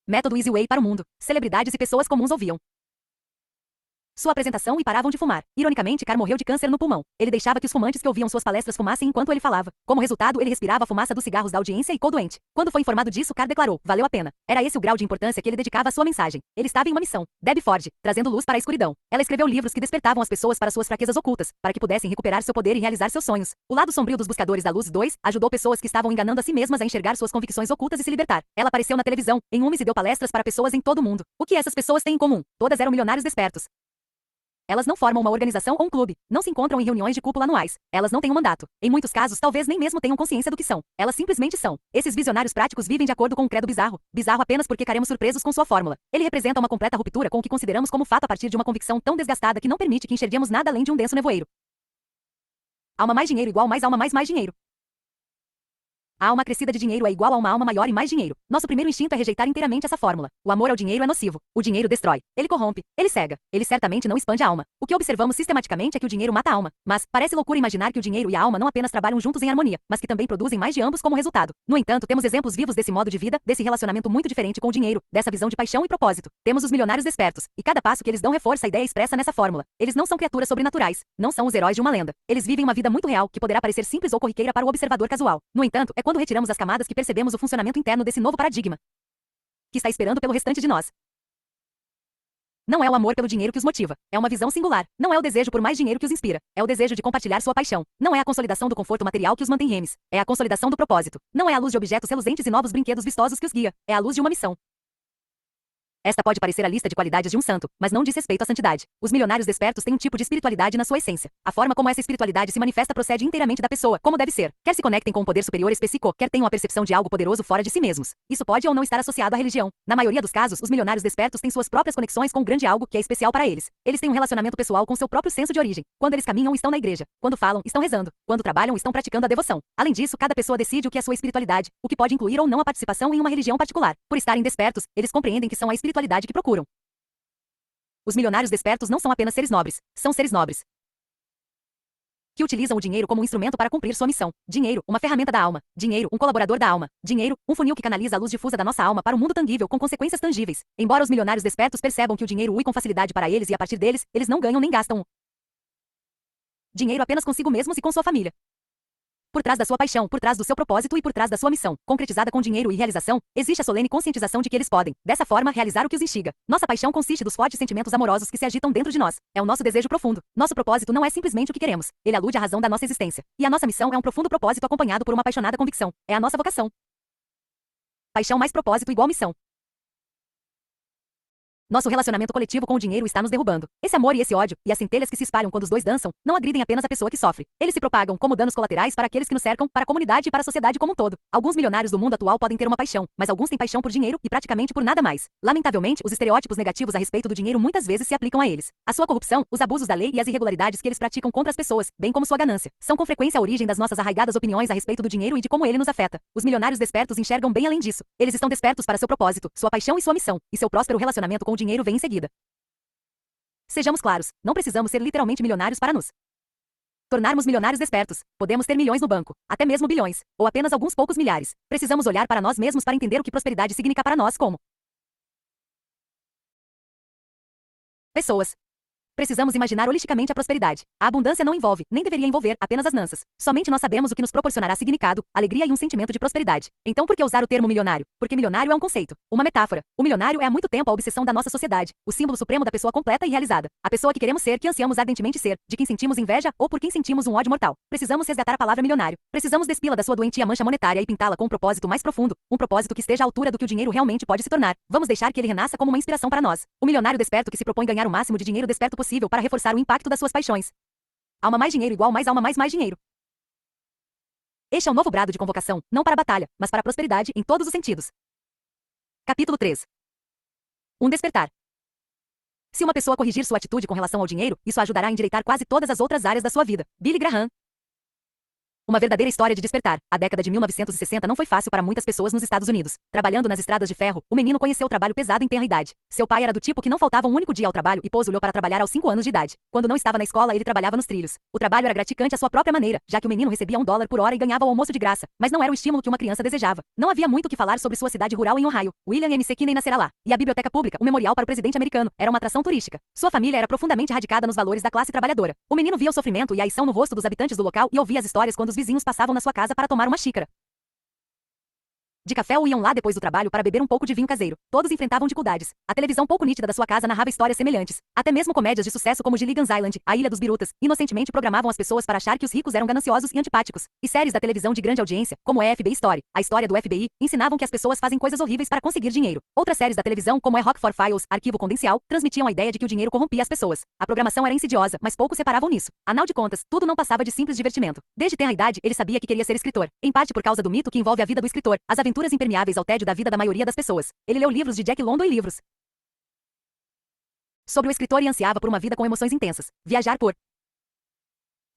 Speaker 2: método Easy Way para o mundo. Celebridades e pessoas comuns ouviam sua apresentação e paravam de fumar. Ironicamente, Carr morreu de câncer no pulmão. Ele deixava que os fumantes que ouviam suas palestras fumassem enquanto ele falava. Como resultado, ele respirava a fumaça dos cigarros da audiência e ficou doente. Quando foi informado disso, Carr declarou: valeu a pena. Era esse o grau de importância que ele dedicava à sua mensagem. Ele estava em uma missão. Debbie Ford, trazendo luz para a escuridão. Ela escreveu livros que despertavam as pessoas para suas fraquezas ocultas, para que pudessem recuperar seu poder e realizar seus sonhos. O lado sombrio dos Buscadores da Luz 2 ajudou pessoas que estavam enganando a si mesmas a enxergar suas convicções ocultas e se libertar. Ela apareceu na televisão, em filmes e deu palestras para pessoas em todo o mundo. O que essas pessoas têm em comum? Todas eram milionários despertos. Elas não formam uma organização ou um clube, não se encontram em reuniões de cúpula anuais. Elas não têm um mandato. Em muitos casos, talvez nem mesmo tenham consciência do que são. Elas simplesmente são. Esses visionários práticos vivem de acordo com um credo bizarro. Bizarro apenas porque ficaremos surpresos com sua fórmula. Ele representa uma completa ruptura com o que consideramos como fato a partir de uma convicção tão desgastada que não permite que enxerguemos nada além de um denso nevoeiro. Alma mais dinheiro igual mais alma mais dinheiro. A alma crescida de dinheiro é igual a uma alma maior e mais dinheiro. Nosso primeiro instinto é rejeitar inteiramente essa fórmula. O amor ao dinheiro é nocivo. O dinheiro destrói. Ele corrompe. Ele cega. Ele certamente não expande a alma. O que observamos sistematicamente é que o dinheiro mata a alma. Mas, parece loucura imaginar que o dinheiro e a alma não apenas trabalham juntos em harmonia, mas que também produzem mais de ambos como resultado. No entanto, temos exemplos vivos desse modo de vida, desse relacionamento muito diferente com o dinheiro, dessa visão de paixão e propósito. Temos os milionários despertos, e cada passo que eles dão reforça a ideia expressa nessa fórmula. Eles não são criaturas sobrenaturais. Não são os heróis de uma lenda. Eles vivem uma vida muito real, que poderá parecer simples ou corriqueira para o observador casual. No entanto, é quando retiramos as camadas que percebemos o funcionamento interno desse novo paradigma que está esperando pelo restante de nós. Não é o amor pelo dinheiro que os motiva. É uma visão singular. Não é o desejo por mais dinheiro que os inspira. É o desejo de compartilhar sua paixão. Não é a consolidação do conforto material que os mantém remes. É a consolidação do propósito. Não é a luz de objetos reluzentes e novos brinquedos vistosos que os guia. É a luz de uma missão. Esta pode parecer a lista de qualidades de um santo, mas não diz respeito à santidade. Os milionários despertos têm um tipo de espiritualidade na sua essência. A forma como essa espiritualidade se manifesta procede inteiramente da pessoa, como deve ser. Quer se conectem com um poder superior específico, quer tenham a percepção de algo poderoso fora de si mesmos. Isso pode ou não estar associado à religião. Na maioria dos casos, os milionários despertos têm suas próprias conexões com um grande algo que é especial para eles. Eles têm um relacionamento pessoal com seu próprio senso de origem. Quando eles caminham, estão na igreja. Quando falam, estão rezando. Quando trabalham, estão praticando a devoção. Além disso, cada pessoa decide o que é sua espiritualidade, o que pode incluir ou não a participação em uma religião particular. Por estarem despertos, eles compreendem que são a espiritualidade que procuram. Os milionários despertos não são apenas seres nobres, são seres nobres que utilizam o dinheiro como um instrumento para cumprir sua missão. Dinheiro, uma ferramenta da alma. Dinheiro, um colaborador da alma. Dinheiro, um funil que canaliza a luz difusa da nossa alma para o mundo tangível com consequências tangíveis. Embora os milionários despertos percebam que o dinheiro ui com facilidade para eles e a partir deles, eles não ganham nem gastam dinheiro apenas consigo mesmos e com sua família. Por trás da sua paixão, por trás do seu propósito e por trás da sua missão, concretizada com dinheiro e realização, existe a solene conscientização de que eles podem, dessa forma, realizar o que os instiga. Nossa paixão consiste dos fortes sentimentos amorosos que se agitam dentro de nós. É o nosso desejo profundo. Nosso propósito não é simplesmente o que queremos. Ele alude à razão da nossa existência. E a nossa missão é um profundo propósito acompanhado por uma apaixonada convicção. É a nossa vocação. Paixão mais propósito igual missão. Nosso relacionamento coletivo com o dinheiro está nos derrubando. Esse amor e esse ódio, e as centelhas que se espalham quando os dois dançam, não agridem apenas a pessoa que sofre. Eles se propagam como danos colaterais para aqueles que nos cercam, para a comunidade e para a sociedade como um todo. Alguns milionários do mundo atual podem ter uma paixão, mas alguns têm paixão por dinheiro e praticamente por nada mais. Lamentavelmente, os estereótipos negativos a respeito do dinheiro muitas vezes se aplicam a eles. A sua corrupção, os abusos da lei e as irregularidades que eles praticam contra as pessoas, bem como sua ganância, são com frequência a origem das nossas arraigadas opiniões a respeito do dinheiro e de como ele nos afeta. Os milionários despertos enxergam bem além disso. Eles estão despertos para seu propósito, sua paixão e sua missão, e seu próspero relacionamento com o dinheiro vem em seguida. Sejamos claros, não precisamos ser literalmente milionários para nos tornarmos milionários despertos. Podemos ter milhões no banco, até mesmo bilhões, ou apenas alguns poucos milhares. Precisamos olhar para nós mesmos para entender o que prosperidade significa para nós como pessoas. Precisamos imaginar holisticamente a prosperidade. A abundância não envolve, nem deveria envolver, apenas as nanças. Somente nós sabemos o que nos proporcionará significado, alegria e um sentimento de prosperidade. Então por que usar o termo milionário? Porque milionário é um conceito, uma metáfora. O milionário é há muito tempo a obsessão da nossa sociedade, o símbolo supremo da pessoa completa e realizada. A pessoa que queremos ser, que ansiamos ardentemente ser, de quem sentimos inveja ou por quem sentimos um ódio mortal. Precisamos resgatar a palavra milionário. Precisamos despila da sua doentia mancha monetária e pintá-la com um propósito mais profundo, um propósito que esteja à altura do que o dinheiro realmente pode se tornar. Vamos deixar que ele renasça como uma inspiração para nós. O milionário desperto que se propõe ganhar o máximo de dinheiro desperto possível para reforçar o impacto das suas paixões. Alma mais dinheiro igual mais alma mais dinheiro. Este é um novo brado de convocação, não para a batalha, mas para a prosperidade em todos os sentidos. Capítulo 3. Um despertar. Se uma pessoa corrigir sua atitude com relação ao dinheiro, isso ajudará a endireitar quase todas as outras áreas da sua vida. Billy Graham. Uma verdadeira história de despertar. A década de 1960 não foi fácil para muitas pessoas nos Estados Unidos. Trabalhando nas estradas de ferro, o menino conheceu o trabalho pesado em tenra idade. Seu pai era do tipo que não faltava um único dia ao trabalho e pôs-o para trabalhar aos 5 anos de idade. Quando não estava na escola, ele trabalhava nos trilhos. O trabalho era gratificante à sua própria maneira, já que o menino recebia $1 por hora e ganhava o almoço de graça, mas não era o estímulo que uma criança desejava. Não havia muito o que falar sobre sua cidade rural em Ohio. William M. Kinney nascera lá. E a biblioteca pública, o memorial para o presidente americano, era uma atração turística. Sua família era profundamente radicada nos valores da classe trabalhadora. O menino via o sofrimento e a aição no rosto dos habitantes do local e ouvia as histórias quando os vizinhos passavam na sua casa para tomar uma xícara de café ou iam lá depois do trabalho para beber um pouco de vinho caseiro. Todos enfrentavam dificuldades. A televisão pouco nítida da sua casa narrava histórias semelhantes. Até mesmo comédias de sucesso como Gilligan's Island, A Ilha dos Birutas, inocentemente programavam as pessoas para achar que os ricos eram gananciosos e antipáticos. E séries da televisão de grande audiência, como a FBI Story, a história do FBI, ensinavam que as pessoas fazem coisas horríveis para conseguir dinheiro. Outras séries da televisão, como a Rockford Files, Arquivo Confidencial, transmitiam a ideia de que o dinheiro corrompia as pessoas. A programação era insidiosa, mas poucos reparavam nisso. Afinal de contas, tudo não passava de simples divertimento. Desde tenra idade, ele sabia que queria ser escritor, em parte por causa do mito que envolve a vida do escritor, as aventuras impermeáveis ao tédio da vida da maioria das pessoas. Ele leu livros de Jack London e livros sobre o escritor e ansiava por uma vida com emoções intensas. Viajar por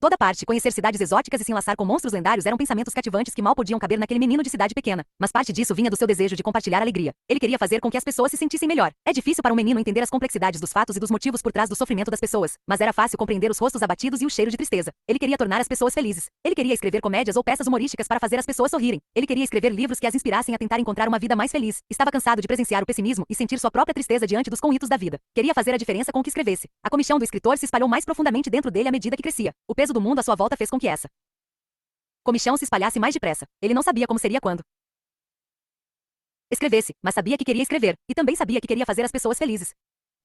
Speaker 2: toda parte, conhecer cidades exóticas e se enlaçar com monstros lendários eram pensamentos cativantes que mal podiam caber naquele menino de cidade pequena. Mas parte disso vinha do seu desejo de compartilhar alegria. Ele queria fazer com que as pessoas se sentissem melhor. É difícil para um menino entender as complexidades dos fatos e dos motivos por trás do sofrimento das pessoas, mas era fácil compreender os rostos abatidos e o cheiro de tristeza. Ele queria tornar as pessoas felizes. Ele queria escrever comédias ou peças humorísticas para fazer as pessoas sorrirem. Ele queria escrever livros que as inspirassem a tentar encontrar uma vida mais feliz. Estava cansado de presenciar o pessimismo e sentir sua própria tristeza diante dos conritos da vida. Queria fazer a diferença com o que escrevesse. A comichão do escritor se espalhou mais profundamente dentro dele à medida que crescia. O peso do mundo à sua volta fez com que essa comichão se espalhasse mais depressa. Ele não sabia como seria quando escrevesse, mas sabia que queria escrever, e também sabia que queria fazer as pessoas felizes.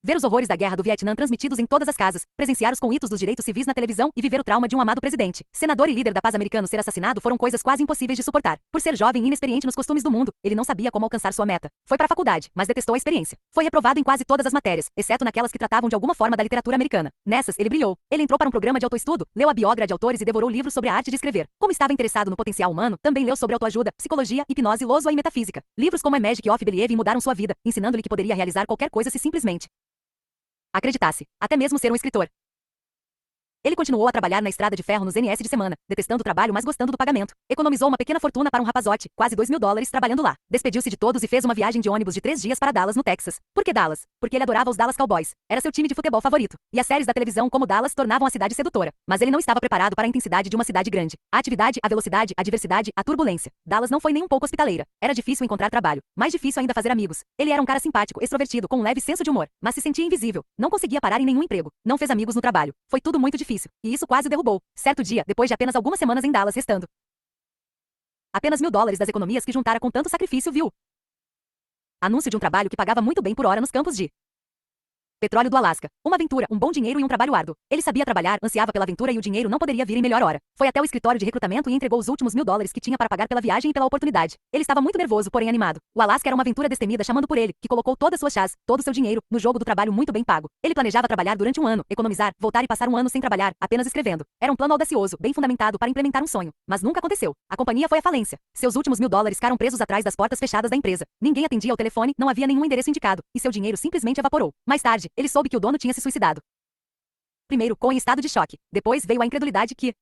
Speaker 2: Ver os horrores da guerra do Vietnã transmitidos em todas as casas, presenciar os conritos dos direitos civis na televisão e viver o trauma de um amado presidente, senador e líder da paz americano ser assassinado foram coisas quase impossíveis de suportar. Por ser jovem e inexperiente nos costumes do mundo, ele não sabia como alcançar sua meta. Foi para a faculdade, mas detestou a experiência. Foi reprovado em quase todas as matérias, exceto naquelas que tratavam de alguma forma da literatura americana. Nessas, ele brilhou. Ele entrou para um programa de autoestudo, leu a biografia de autores e devorou livros sobre a arte de escrever. Como estava interessado no potencial humano, também leu sobre autoajuda, psicologia, hipnose, filosofia e metafísica. Livros como A Magic of Believing mudaram sua vida, ensinando-lhe que poderia realizar qualquer coisa se simplesmente acreditasse, até mesmo ser um escritor. Ele continuou a trabalhar na estrada de ferro nos NS de semana, detestando o trabalho mas gostando do pagamento. Economizou uma pequena fortuna para um rapazote, quase $2.000 trabalhando lá. Despediu-se de todos e fez uma viagem de ônibus de 3 dias para Dallas, no Texas. Por que Dallas? Porque ele adorava os Dallas Cowboys. Era seu time de futebol favorito. E as séries da televisão como Dallas tornavam a cidade sedutora. Mas ele não estava preparado para a intensidade de uma cidade grande. A atividade, a velocidade, a diversidade, a turbulência. Dallas não foi nem um pouco hospitaleira. Era difícil encontrar trabalho. Mais difícil ainda fazer amigos. Ele era um cara simpático, extrovertido, com um leve senso de humor. Mas se sentia invisível. Não conseguia parar em nenhum emprego. Não fez amigos no trabalho. Foi tudo muito difícil. E isso quase derrubou. Certo dia, depois de apenas algumas semanas em Dallas restando apenas $1.000 das economias que juntara com tanto sacrifício, viu anúncio de um trabalho que pagava muito bem por hora nos campos de petróleo do Alasca. Uma aventura, um bom dinheiro e um trabalho árduo. Ele sabia trabalhar, ansiava pela aventura e o dinheiro não poderia vir em melhor hora. Foi até o escritório de recrutamento e entregou os últimos $1.000 que tinha para pagar pela viagem e pela oportunidade. Ele estava muito nervoso, porém animado. O Alasca era uma aventura destemida chamando por ele, que colocou todas suas chás, todo o seu dinheiro, no jogo do trabalho muito bem pago. Ele planejava trabalhar durante um ano, economizar, voltar e passar um ano sem trabalhar, apenas escrevendo. Era um plano audacioso, bem fundamentado para implementar um sonho. Mas nunca aconteceu. A companhia foi à falência. Seus últimos $1.000 ficaram presos atrás das portas fechadas da empresa. Ninguém atendia ao telefone, não havia nenhum endereço indicado, e seu dinheiro simplesmente evaporou. Mais tarde, ele soube que o dono tinha se suicidado. Primeiro, com em estado de choque. Depois veio a incredulidade que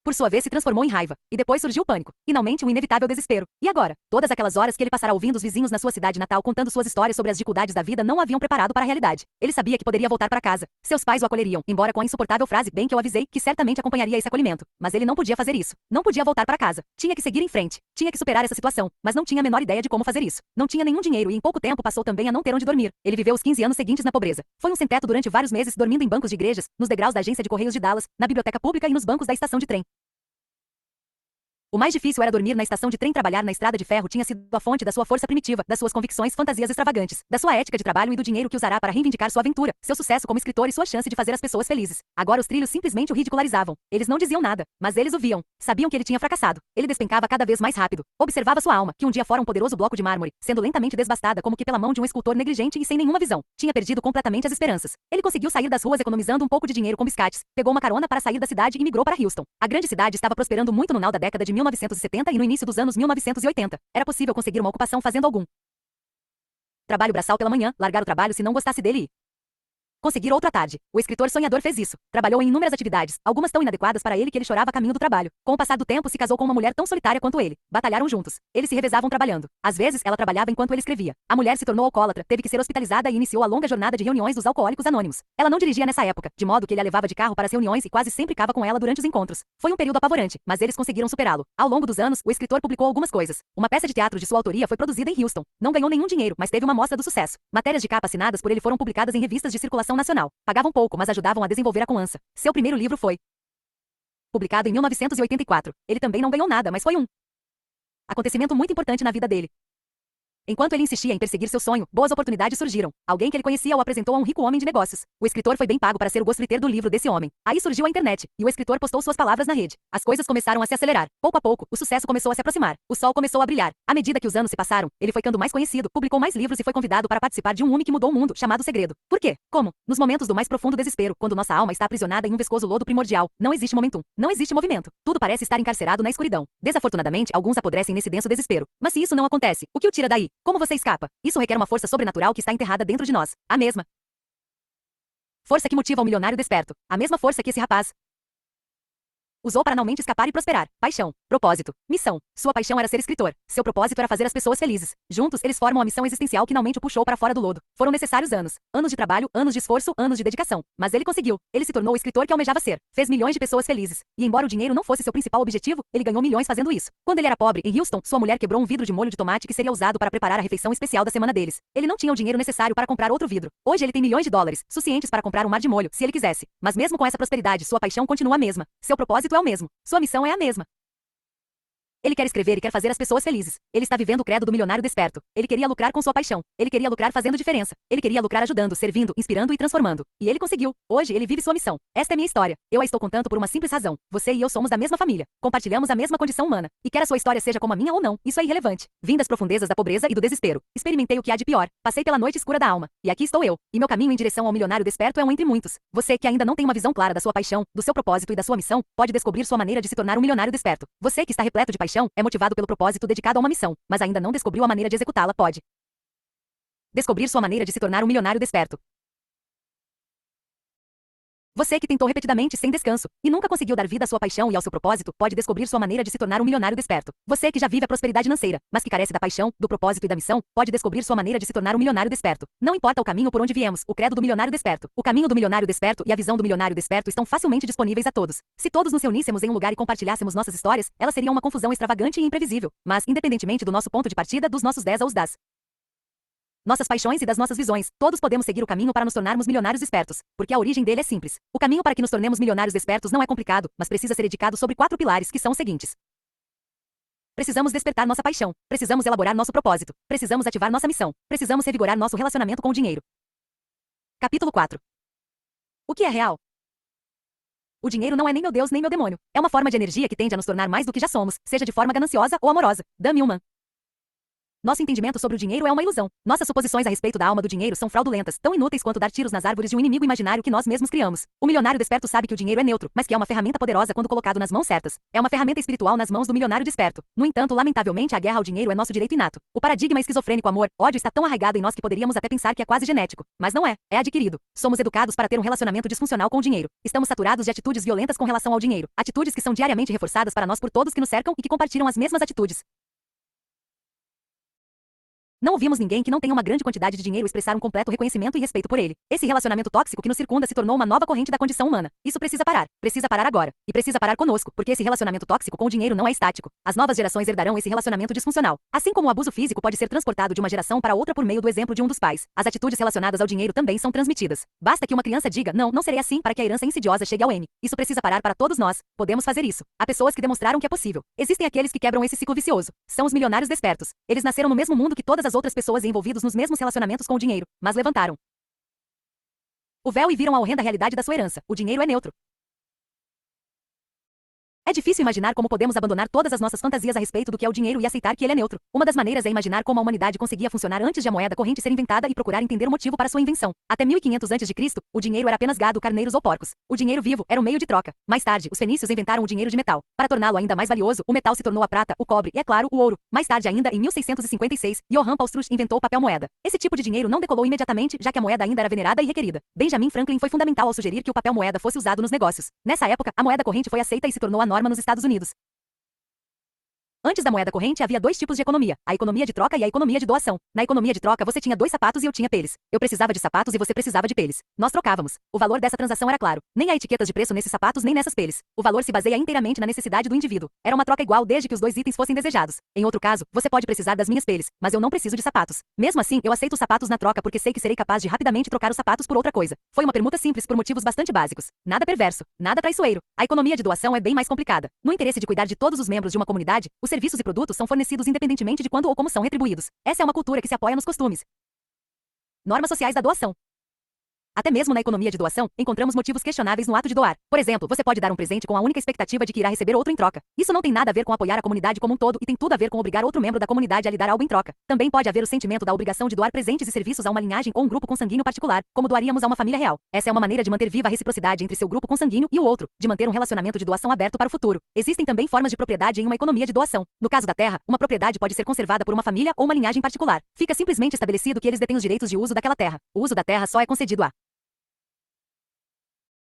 Speaker 2: Por sua vez, se transformou em raiva. E depois surgiu o pânico. Finalmente, um inevitável desespero. E agora? Todas aquelas horas que ele passara ouvindo os vizinhos na sua cidade natal contando suas histórias sobre as dificuldades da vida não o haviam preparado para a realidade. Ele sabia que poderia voltar para casa. Seus pais o acolheriam, embora com a insuportável frase "bem que eu avisei", que certamente acompanharia esse acolhimento. Mas ele não podia fazer isso. Não podia voltar para casa. Tinha que seguir em frente. Tinha que superar essa situação, mas não tinha a menor ideia de como fazer isso. Não tinha nenhum dinheiro e em pouco tempo passou também a não ter onde dormir. Ele viveu os 15 anos seguintes na pobreza. Foi um sem-teto durante vários meses, dormindo em bancos de igrejas, nos degraus da agência de correios de Dallas, na biblioteca pública e nos bancos da estação de trem. O mais difícil era dormir na estação de trem. Trabalhar na estrada de ferro tinha sido a fonte da sua força primitiva, das suas convicções, fantasias extravagantes, da sua ética de trabalho e do dinheiro que usará para reivindicar sua aventura, seu sucesso como escritor e sua chance de fazer as pessoas felizes. Agora os trilhos simplesmente o ridicularizavam. Eles não diziam nada, mas eles o viam. Sabiam que ele tinha fracassado. Ele despencava cada vez mais rápido. Observava sua alma, que um dia fora um poderoso bloco de mármore, sendo lentamente desbastada como que pela mão de um escultor negligente e sem nenhuma visão. Tinha perdido completamente as esperanças. Ele conseguiu sair das ruas economizando um pouco de dinheiro com biscates, pegou uma carona para sair da cidade e migrou para Houston. A grande cidade estava prosperando muito no final da década de 1970 e no início dos anos 1980. Era possível conseguir uma ocupação fazendo algum trabalho braçal pela manhã, largar o trabalho se não gostasse dele e conseguir outra tarde. O escritor sonhador fez isso. Trabalhou em inúmeras atividades, algumas tão inadequadas para ele que ele chorava a caminho do trabalho. Com o passar do tempo, se casou com uma mulher tão solitária quanto ele. Batalharam juntos. Eles se revezavam trabalhando. Às vezes, ela trabalhava enquanto ele escrevia. A mulher se tornou alcoólatra, teve que ser hospitalizada e iniciou a longa jornada de reuniões dos alcoólicos anônimos. Ela não dirigia nessa época, de modo que ele a levava de carro para as reuniões e quase sempre ficava com ela durante os encontros. Foi um período apavorante, mas eles conseguiram superá-lo. Ao longo dos anos, o escritor publicou algumas coisas. Uma peça de teatro de sua autoria foi produzida em Houston. Não ganhou nenhum dinheiro, mas teve uma mostra do sucesso. Matérias de capa assinadas por ele foram publicadas em revistas de circulação nacional. Pagavam pouco, mas ajudavam a desenvolver a Conança. Seu primeiro livro foi publicado em 1984. Ele também não ganhou nada, mas foi um acontecimento muito importante na vida dele. Enquanto ele insistia em perseguir seu sonho, boas oportunidades surgiram. Alguém que ele conhecia o apresentou a um rico homem de negócios. O escritor foi bem pago para ser o ghostwriter do livro desse homem. Aí surgiu a internet, e o escritor postou suas palavras na rede. As coisas começaram a se acelerar. Pouco a pouco, o sucesso começou a se aproximar. O sol começou a brilhar. À medida que os anos se passaram, ele foi ficando mais conhecido, publicou mais livros e foi convidado para participar de um filme que mudou o mundo, chamado Segredo. Por quê? Como? Nos momentos do mais profundo desespero, quando nossa alma está aprisionada em um viscoso lodo primordial, não existe momentum, não existe movimento. Tudo parece estar encarcerado na escuridão. Desafortunadamente, alguns apodrecem nesse denso desespero. Mas se isso não acontece, o que o tira daí? Como você escapa? Isso requer uma força sobrenatural que está enterrada dentro de nós. A mesma força que motiva o milionário desperto. A mesma força que esse rapaz usou para finalmente escapar e prosperar. Paixão, propósito, missão. Sua paixão era ser escritor. Seu propósito era fazer as pessoas felizes. Juntos, eles formam a missão existencial que finalmente o puxou para fora do lodo. Foram necessários anos. Anos de trabalho, anos de esforço, anos de dedicação. Mas ele conseguiu. Ele se tornou o escritor que almejava ser. Fez milhões de pessoas felizes. E embora o dinheiro não fosse seu principal objetivo, ele ganhou milhões fazendo isso. Quando ele era pobre, em Houston, sua mulher quebrou um vidro de molho de tomate que seria usado para preparar a refeição especial da semana deles. Ele não tinha o dinheiro necessário para comprar outro vidro. Hoje ele tem milhões de dólares, suficientes para comprar um mar de molho, se ele quisesse. Mas mesmo com essa prosperidade, sua paixão continua a mesma. Seu propósito é o mesmo. Sua missão é a mesma. Ele quer escrever e quer fazer as pessoas felizes. Ele está vivendo o credo do milionário desperto. Ele queria lucrar com sua paixão. Ele queria lucrar fazendo diferença. Ele queria lucrar ajudando, servindo, inspirando e transformando. E ele conseguiu. Hoje ele vive sua missão. Esta é minha história. Eu a estou contando por uma simples razão. Você e eu somos da mesma família. Compartilhamos a mesma condição humana. E quer a sua história seja como a minha ou não, isso é irrelevante. Vim das profundezas da pobreza e do desespero. Experimentei o que há de pior. Passei pela noite escura da alma. E aqui estou eu. E meu caminho em direção ao milionário desperto é um entre muitos. Você que ainda não tem uma visão clara da sua paixão, do seu propósito e da sua missão, pode descobrir sua maneira de se tornar um milionário desperto. Você que está repleto de paixão, é motivado pelo propósito dedicado a uma missão, mas ainda não descobriu a maneira de executá-la, pode descobrir sua maneira de se tornar um milionário desperto. Você que tentou repetidamente sem descanso e nunca conseguiu dar vida à sua paixão e ao seu propósito, pode descobrir sua maneira de se tornar um milionário desperto. Você que já vive a prosperidade financeira, mas que carece da paixão, do propósito e da missão, pode descobrir sua maneira de se tornar um milionário desperto. Não importa o caminho por onde viemos, o credo do milionário desperto, o caminho do milionário desperto e a visão do milionário desperto estão facilmente disponíveis a todos. Se todos nos reuníssemos em um lugar e compartilhássemos nossas histórias, elas seriam uma confusão extravagante e imprevisível. Mas, independentemente do nosso ponto de partida, dos nossos 10 aos das nossas paixões e das nossas visões, todos podemos seguir o caminho para nos tornarmos milionários despertos, porque a origem dele é simples. O caminho para que nos tornemos milionários despertos não é complicado, mas precisa ser edicado sobre 4 pilares que são os seguintes. Precisamos despertar nossa paixão, precisamos elaborar nosso propósito, precisamos ativar nossa missão, precisamos revigorar nosso relacionamento com o dinheiro. Capítulo 4. O que é real? O dinheiro não é nem meu Deus nem meu demônio. É uma forma de energia que tende a nos tornar mais do que já somos, seja de forma gananciosa ou amorosa. Dan Millman. Nosso entendimento sobre o dinheiro é uma ilusão. Nossas suposições a respeito da alma do dinheiro são fraudulentas, tão inúteis quanto dar tiros nas árvores de um inimigo imaginário que nós mesmos criamos. O milionário desperto sabe que o dinheiro é neutro, mas que é uma ferramenta poderosa quando colocado nas mãos certas. É uma ferramenta espiritual nas mãos do milionário desperto. No entanto, lamentavelmente, a guerra ao dinheiro é nosso direito inato. O paradigma esquizofrênico amor-ódio está tão arraigado em nós que poderíamos até pensar que é quase genético. Mas não é. É adquirido. Somos educados para ter um relacionamento disfuncional com o dinheiro. Estamos saturados de atitudes violentas com relação ao dinheiro. Atitudes que são diariamente reforçadas para nós por todos que nos cercam e que compartilham as mesmas atitudes. Não ouvimos ninguém que não tenha uma grande quantidade de dinheiro expressar um completo reconhecimento e respeito por ele. Esse relacionamento tóxico que nos circunda se tornou uma nova corrente da condição humana. Isso precisa parar. Precisa parar agora. E precisa parar conosco, porque esse relacionamento tóxico com o dinheiro não é estático. As novas gerações herdarão esse relacionamento disfuncional. Assim como o abuso físico pode ser transportado de uma geração para outra por meio do exemplo de um dos pais, as atitudes relacionadas ao dinheiro também são transmitidas. Basta que uma criança diga, não, não serei assim, para que a herança insidiosa chegue ao M. Isso precisa parar para todos nós. Podemos fazer isso. Há pessoas que demonstraram que é possível. Existem aqueles que quebram esse ciclo vicioso. São os milionários despertos. Eles nasceram no mesmo mundo que todas as outras pessoas envolvidas nos mesmos relacionamentos com o dinheiro, mas levantaram o véu e viram a horrenda realidade da sua herança. O dinheiro é neutro. É difícil imaginar como podemos abandonar todas as nossas fantasias a respeito do que é o dinheiro e aceitar que ele é neutro. Uma das maneiras é imaginar como a humanidade conseguia funcionar antes de a moeda corrente ser inventada e procurar entender o motivo para sua invenção. Até 1500 a.C., o dinheiro era apenas gado, carneiros ou porcos. O dinheiro vivo era um meio de troca. Mais tarde, os fenícios inventaram o dinheiro de metal. Para torná-lo ainda mais valioso, o metal se tornou a prata, o cobre e, é claro, o ouro. Mais tarde ainda, em 1656, Johann Paulstruch inventou o papel moeda. Esse tipo de dinheiro não decolou imediatamente, já que a moeda ainda era venerada e requerida. Benjamin Franklin foi fundamental ao sugerir que o papel moeda fosse usado nos negócios. Nessa época, a moeda corrente foi aceita e se tornou a norma nos Estados Unidos. Antes da moeda corrente havia dois tipos de economia, a economia de troca e a economia de doação. Na economia de troca você tinha 2 sapatos e eu tinha peles. Eu precisava de sapatos e você precisava de peles. Nós trocávamos. O valor dessa transação era claro. Nem há etiquetas de preço nesses sapatos nem nessas peles. O valor se baseia inteiramente na necessidade do indivíduo. Era uma troca igual desde que os dois itens fossem desejados. Em outro caso, você pode precisar das minhas peles, mas eu não preciso de sapatos. Mesmo assim, eu aceito os sapatos na troca porque sei que serei capaz de rapidamente trocar os sapatos por outra coisa. Foi uma permuta simples por motivos bastante básicos. Nada perverso, nada traiçoeiro. A economia de doação é bem mais complicada. No interesse de cuidar de todos os membros de uma comunidade, os serviços e produtos são fornecidos independentemente de quando ou como são retribuídos. Essa é uma cultura que se apoia nos costumes. Normas sociais da doação. Até mesmo na economia de doação, encontramos motivos questionáveis no ato de doar. Por exemplo, você pode dar um presente com a única expectativa de que irá receber outro em troca. Isso não tem nada a ver com apoiar a comunidade como um todo e tem tudo a ver com obrigar outro membro da comunidade a lhe dar algo em troca. Também pode haver o sentimento da obrigação de doar presentes e serviços a uma linhagem ou um grupo consanguíneo particular, como doaríamos a uma família real. Essa é uma maneira de manter viva a reciprocidade entre seu grupo consanguíneo e o outro, de manter um relacionamento de doação aberto para o futuro. Existem também formas de propriedade em uma economia de doação. No caso da terra, uma propriedade pode ser conservada por uma família ou uma linhagem particular. Fica simplesmente estabelecido que eles detêm os direitos de uso daquela terra. O uso da terra só é concedido a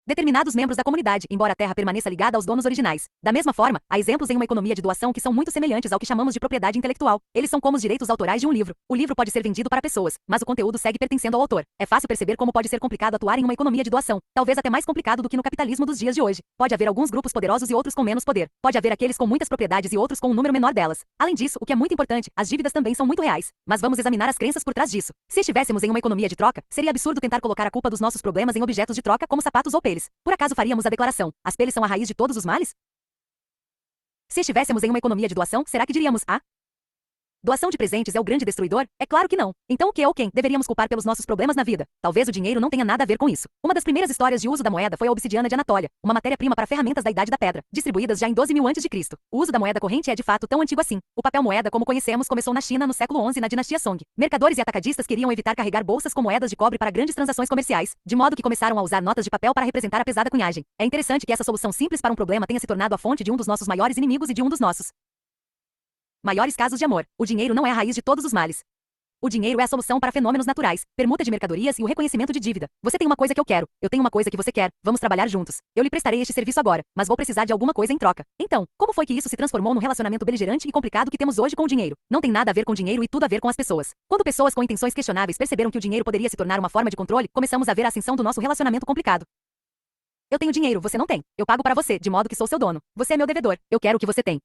Speaker 2: determinados membros da comunidade, embora a terra permaneça ligada aos donos originais. Da mesma forma, há exemplos em uma economia de doação que são muito semelhantes ao que chamamos de propriedade intelectual. Eles são como os direitos autorais de um livro. O livro pode ser vendido para pessoas, mas o conteúdo segue pertencendo ao autor. É fácil perceber como pode ser complicado atuar em uma economia de doação, talvez até mais complicado do que no capitalismo dos dias de hoje. Pode haver alguns grupos poderosos e outros com menos poder. Pode haver aqueles com muitas propriedades e outros com um número menor delas. Além disso, o que é muito importante, as dívidas também são muito reais. Mas vamos examinar as crenças por trás disso. Se estivéssemos em uma economia de troca, seria absurdo tentar colocar a culpa dos nossos problemas em objetos de troca como sapatos ou peles. Por acaso faríamos a declaração: as peles são a raiz de todos os males? Se estivéssemos em uma economia de doação, será que diríamos: doação de presentes é o grande destruidor? É claro que não. Então o que ou quem deveríamos culpar pelos nossos problemas na vida? Talvez o dinheiro não tenha nada a ver com isso. Uma das primeiras histórias de uso da moeda foi a obsidiana de Anatólia, uma matéria-prima para ferramentas da Idade da Pedra, distribuídas já em 12.000 a.C. O uso da moeda corrente é de fato tão antigo assim. O papel moeda como conhecemos começou na China no século XI na dinastia Song. Mercadores e atacadistas queriam evitar carregar bolsas com moedas de cobre para grandes transações comerciais, de modo que começaram a usar notas de papel para representar a pesada cunhagem. É interessante que essa solução simples para um problema tenha se tornado a fonte de um dos nossos maiores inimigos e de um dos nossos maiores casos de amor. O dinheiro não é a raiz de todos os males. O dinheiro é a solução para fenômenos naturais, permuta de mercadorias e o reconhecimento de dívida. Você tem uma coisa que eu quero, eu tenho uma coisa que você quer, vamos trabalhar juntos. Eu lhe prestarei este serviço agora, mas vou precisar de alguma coisa em troca. Então, como foi que isso se transformou no relacionamento beligerante e complicado que temos hoje com o dinheiro? Não tem nada a ver com dinheiro e tudo a ver com as pessoas. Quando pessoas com intenções questionáveis perceberam que o dinheiro poderia se tornar uma forma de controle, começamos a ver a ascensão do nosso relacionamento complicado. Eu tenho dinheiro, você não tem. Eu pago para você, de modo que sou seu dono. Você é meu devedor. Eu quero o que você tem.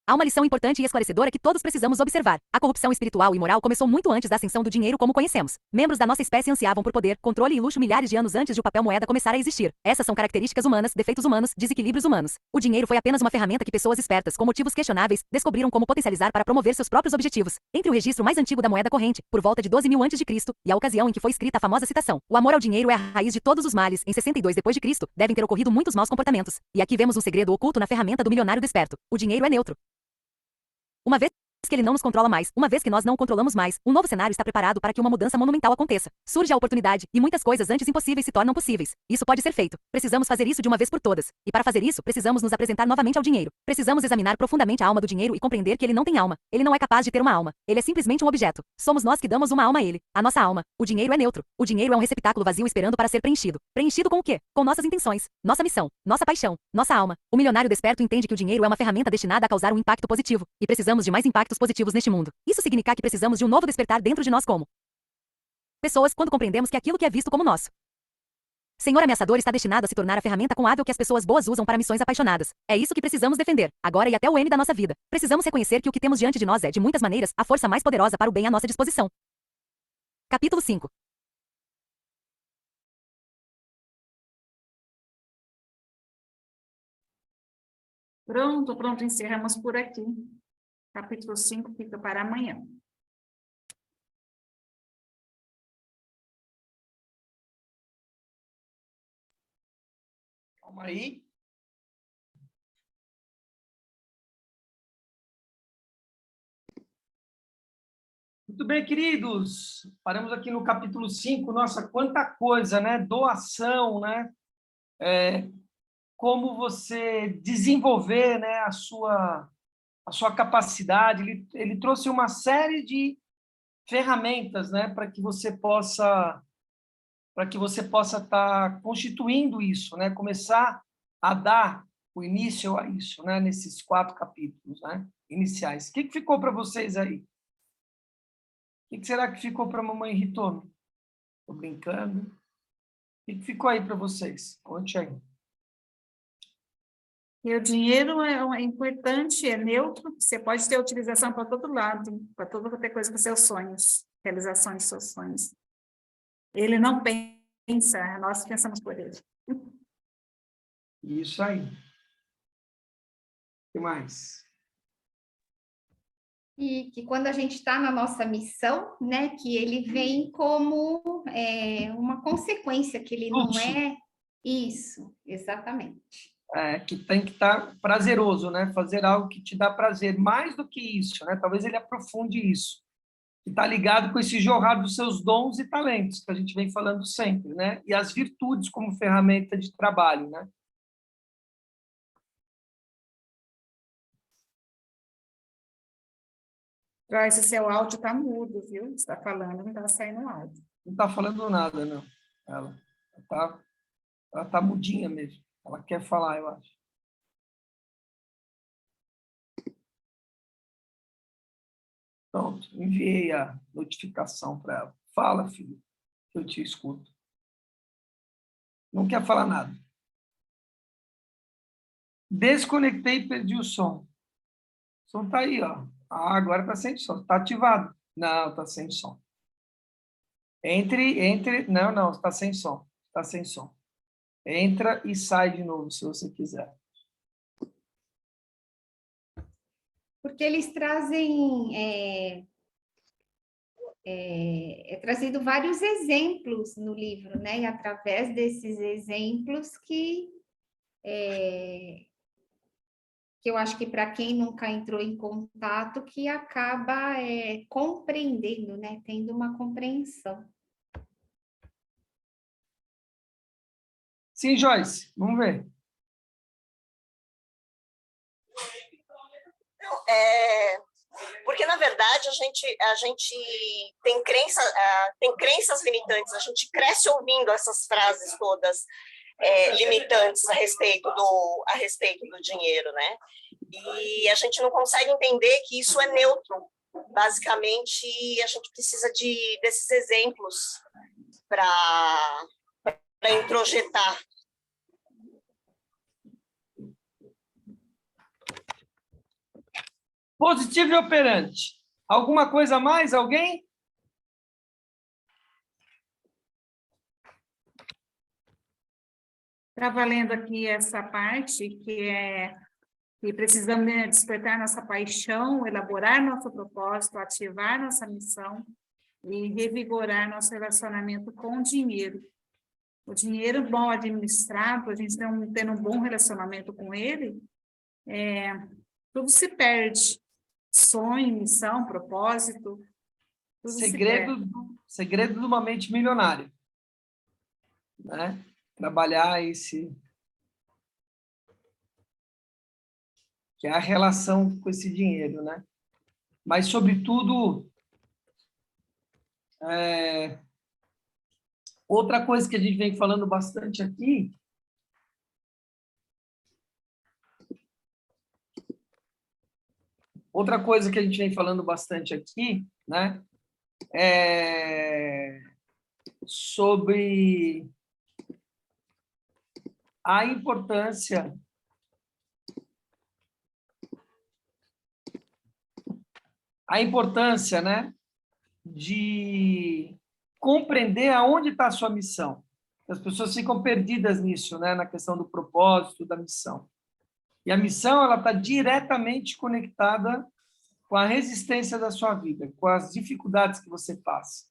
Speaker 2: Há uma lição importante e esclarecedora que todos precisamos observar. A corrupção espiritual e moral começou muito antes da ascensão do dinheiro como conhecemos. Membros da nossa espécie ansiavam por poder, controle e luxo milhares de anos antes de o papel moeda começar a existir. Essas são características humanas, defeitos humanos, desequilíbrios humanos. O dinheiro foi apenas uma ferramenta que pessoas espertas, com motivos questionáveis, descobriram como potencializar para promover seus próprios objetivos. Entre o registro mais antigo da moeda corrente, por volta de 12.000 a.C., e a ocasião em que foi escrita a famosa citação: o amor ao dinheiro é a raiz de todos os males, em 62 depois de Cristo, devem ter ocorrido muitos maus comportamentos. E aqui vemos um segredo oculto na ferramenta do milionário desperto. O dinheiro é neutro. Uma vez que ele não nos controla mais, uma vez que nós não o controlamos mais, um novo cenário está preparado para que uma mudança monumental aconteça. Surge a oportunidade, e muitas coisas antes impossíveis se tornam possíveis. Isso pode ser feito. Precisamos fazer isso de uma vez por todas. E para fazer isso, precisamos nos apresentar novamente ao dinheiro. Precisamos examinar profundamente a alma do dinheiro e compreender que ele não tem alma. Ele não é capaz de ter uma alma. Ele é simplesmente um objeto. Somos nós que damos uma alma a ele. A nossa alma. O dinheiro é neutro. O dinheiro é um receptáculo vazio esperando para ser preenchido. Preenchido com o quê? Com nossas intenções, nossa missão, nossa paixão, nossa alma. O milionário desperto entende que o dinheiro é uma ferramenta destinada a causar um impacto positivo. E precisamos de mais impactos positivos neste mundo. Isso significa que precisamos de um novo despertar dentro de nós como pessoas quando compreendemos que aquilo que é visto como nosso Senhor ameaçador está destinado a se tornar a ferramenta com hábil que as pessoas boas usam para missões apaixonadas. É isso que precisamos defender, agora e até o M da nossa vida. Precisamos reconhecer que o que temos diante de nós é, de muitas maneiras, a força mais poderosa para o bem à nossa disposição. Capítulo 5.
Speaker 3: Pronto, encerramos por aqui. Capítulo 5 fica para amanhã.
Speaker 1: Calma aí. Muito bem, queridos. Paramos aqui no capítulo 5. Nossa, quanta coisa, né? Doação, né? Como você desenvolver, né, a sua capacidade. Ele trouxe uma série de ferramentas, né, para que você possa estar constituindo isso, né, começar a dar o início a isso, né, nesses 4 capítulos, né, iniciais. O que ficou para vocês aí? O que será que ficou para a mamãe Ritorno? Estou brincando. O que ficou aí para vocês? Conte aí.
Speaker 3: E o dinheiro é importante, é neutro, você pode ter utilização para todo lado, para toda qualquer coisa com seus sonhos, realizações dos seus sonhos. Ele não pensa, nós pensamos por ele.
Speaker 1: Isso aí. O que mais?
Speaker 4: E que quando a gente está na nossa missão, né, que ele vem como uma consequência, que ele não é isso, exatamente.
Speaker 1: Que tem que estar prazeroso, né? Fazer algo que te dá prazer, mais do que isso, né? Talvez ele aprofunde isso, que está ligado com esse jorrar dos seus dons e talentos, que a gente vem falando sempre, né? E as virtudes como ferramenta de trabalho, né?
Speaker 3: Joyce, seu áudio está mudo, viu? Você está falando, não está saindo áudio.
Speaker 1: Não está falando nada, não. Ela tá mudinha mesmo. Ela quer falar, eu acho. Pronto, enviei a notificação para ela. Fala, filho, que eu te escuto. Não quer falar nada. Desconectei e perdi o som. O som está aí, ó. Ah, agora está sem som. Está ativado. Não, está sem som. Entre... Não, está sem som. Está sem som. Entra e sai de novo, se você quiser.
Speaker 4: Porque eles trazem, trazido vários exemplos no livro, né? E através desses exemplos que eu acho que para quem nunca entrou em contato, que acaba compreendendo, né? Tendo uma compreensão.
Speaker 1: Sim, Joyce, vamos ver.
Speaker 5: Porque, na verdade, a gente tem crenças limitantes, a gente cresce ouvindo essas frases todas limitantes a respeito do dinheiro, né? E a gente não consegue entender que isso é neutro. Basicamente, a gente precisa desses exemplos para introjetar.
Speaker 1: Positivo e operante. Alguma coisa a mais? Alguém?
Speaker 3: Estava lendo aqui essa parte que precisamos despertar nossa paixão, elaborar nosso propósito, ativar nossa missão e revigorar nosso relacionamento com o dinheiro. O dinheiro bom administrado, a gente tendo um bom relacionamento com ele, tudo se perde. sonho, missão, propósito. Tudo se cresce.
Speaker 1: Segredo de uma mente milionária, né? Trabalhar que é a relação com esse dinheiro, né? Mas, sobretudo, outra coisa que a gente vem falando bastante aqui né, é sobre a importância né, de compreender aonde está a sua missão. As pessoas ficam perdidas nisso, né, na questão do propósito, da missão. E a missão ela está diretamente conectada com a resistência da sua vida, com as dificuldades que você passa.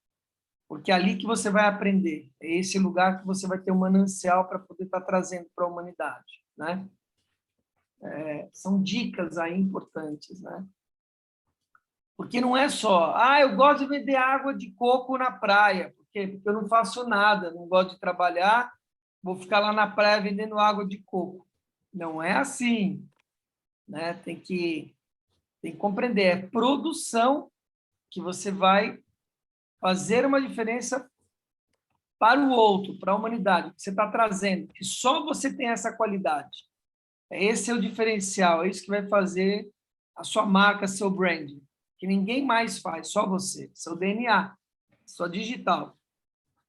Speaker 1: Porque é ali que você vai aprender. É esse lugar que você vai ter um manancial para poder estar trazendo para a humanidade, né? São dicas aí importantes, né? Porque não é só, eu gosto de vender água de coco na praia, porque eu não faço nada, não gosto de trabalhar, vou ficar lá na praia vendendo água de coco. Não é assim, né? Tem que compreender, é produção que você vai fazer uma diferença para o outro, para a humanidade, que você está trazendo, que só você tem essa qualidade. Esse é o diferencial, é isso que vai fazer a sua marca, seu brand, que ninguém mais faz, só você, seu DNA, sua digital,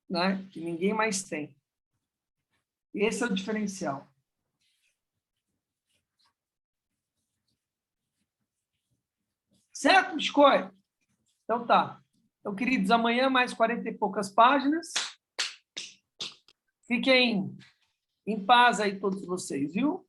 Speaker 1: né? Que ninguém mais tem. Esse é o diferencial. Certo, Biscoito? Então tá. Então, queridos, amanhã mais 40 e poucas páginas. Fiquem em paz aí todos vocês, viu?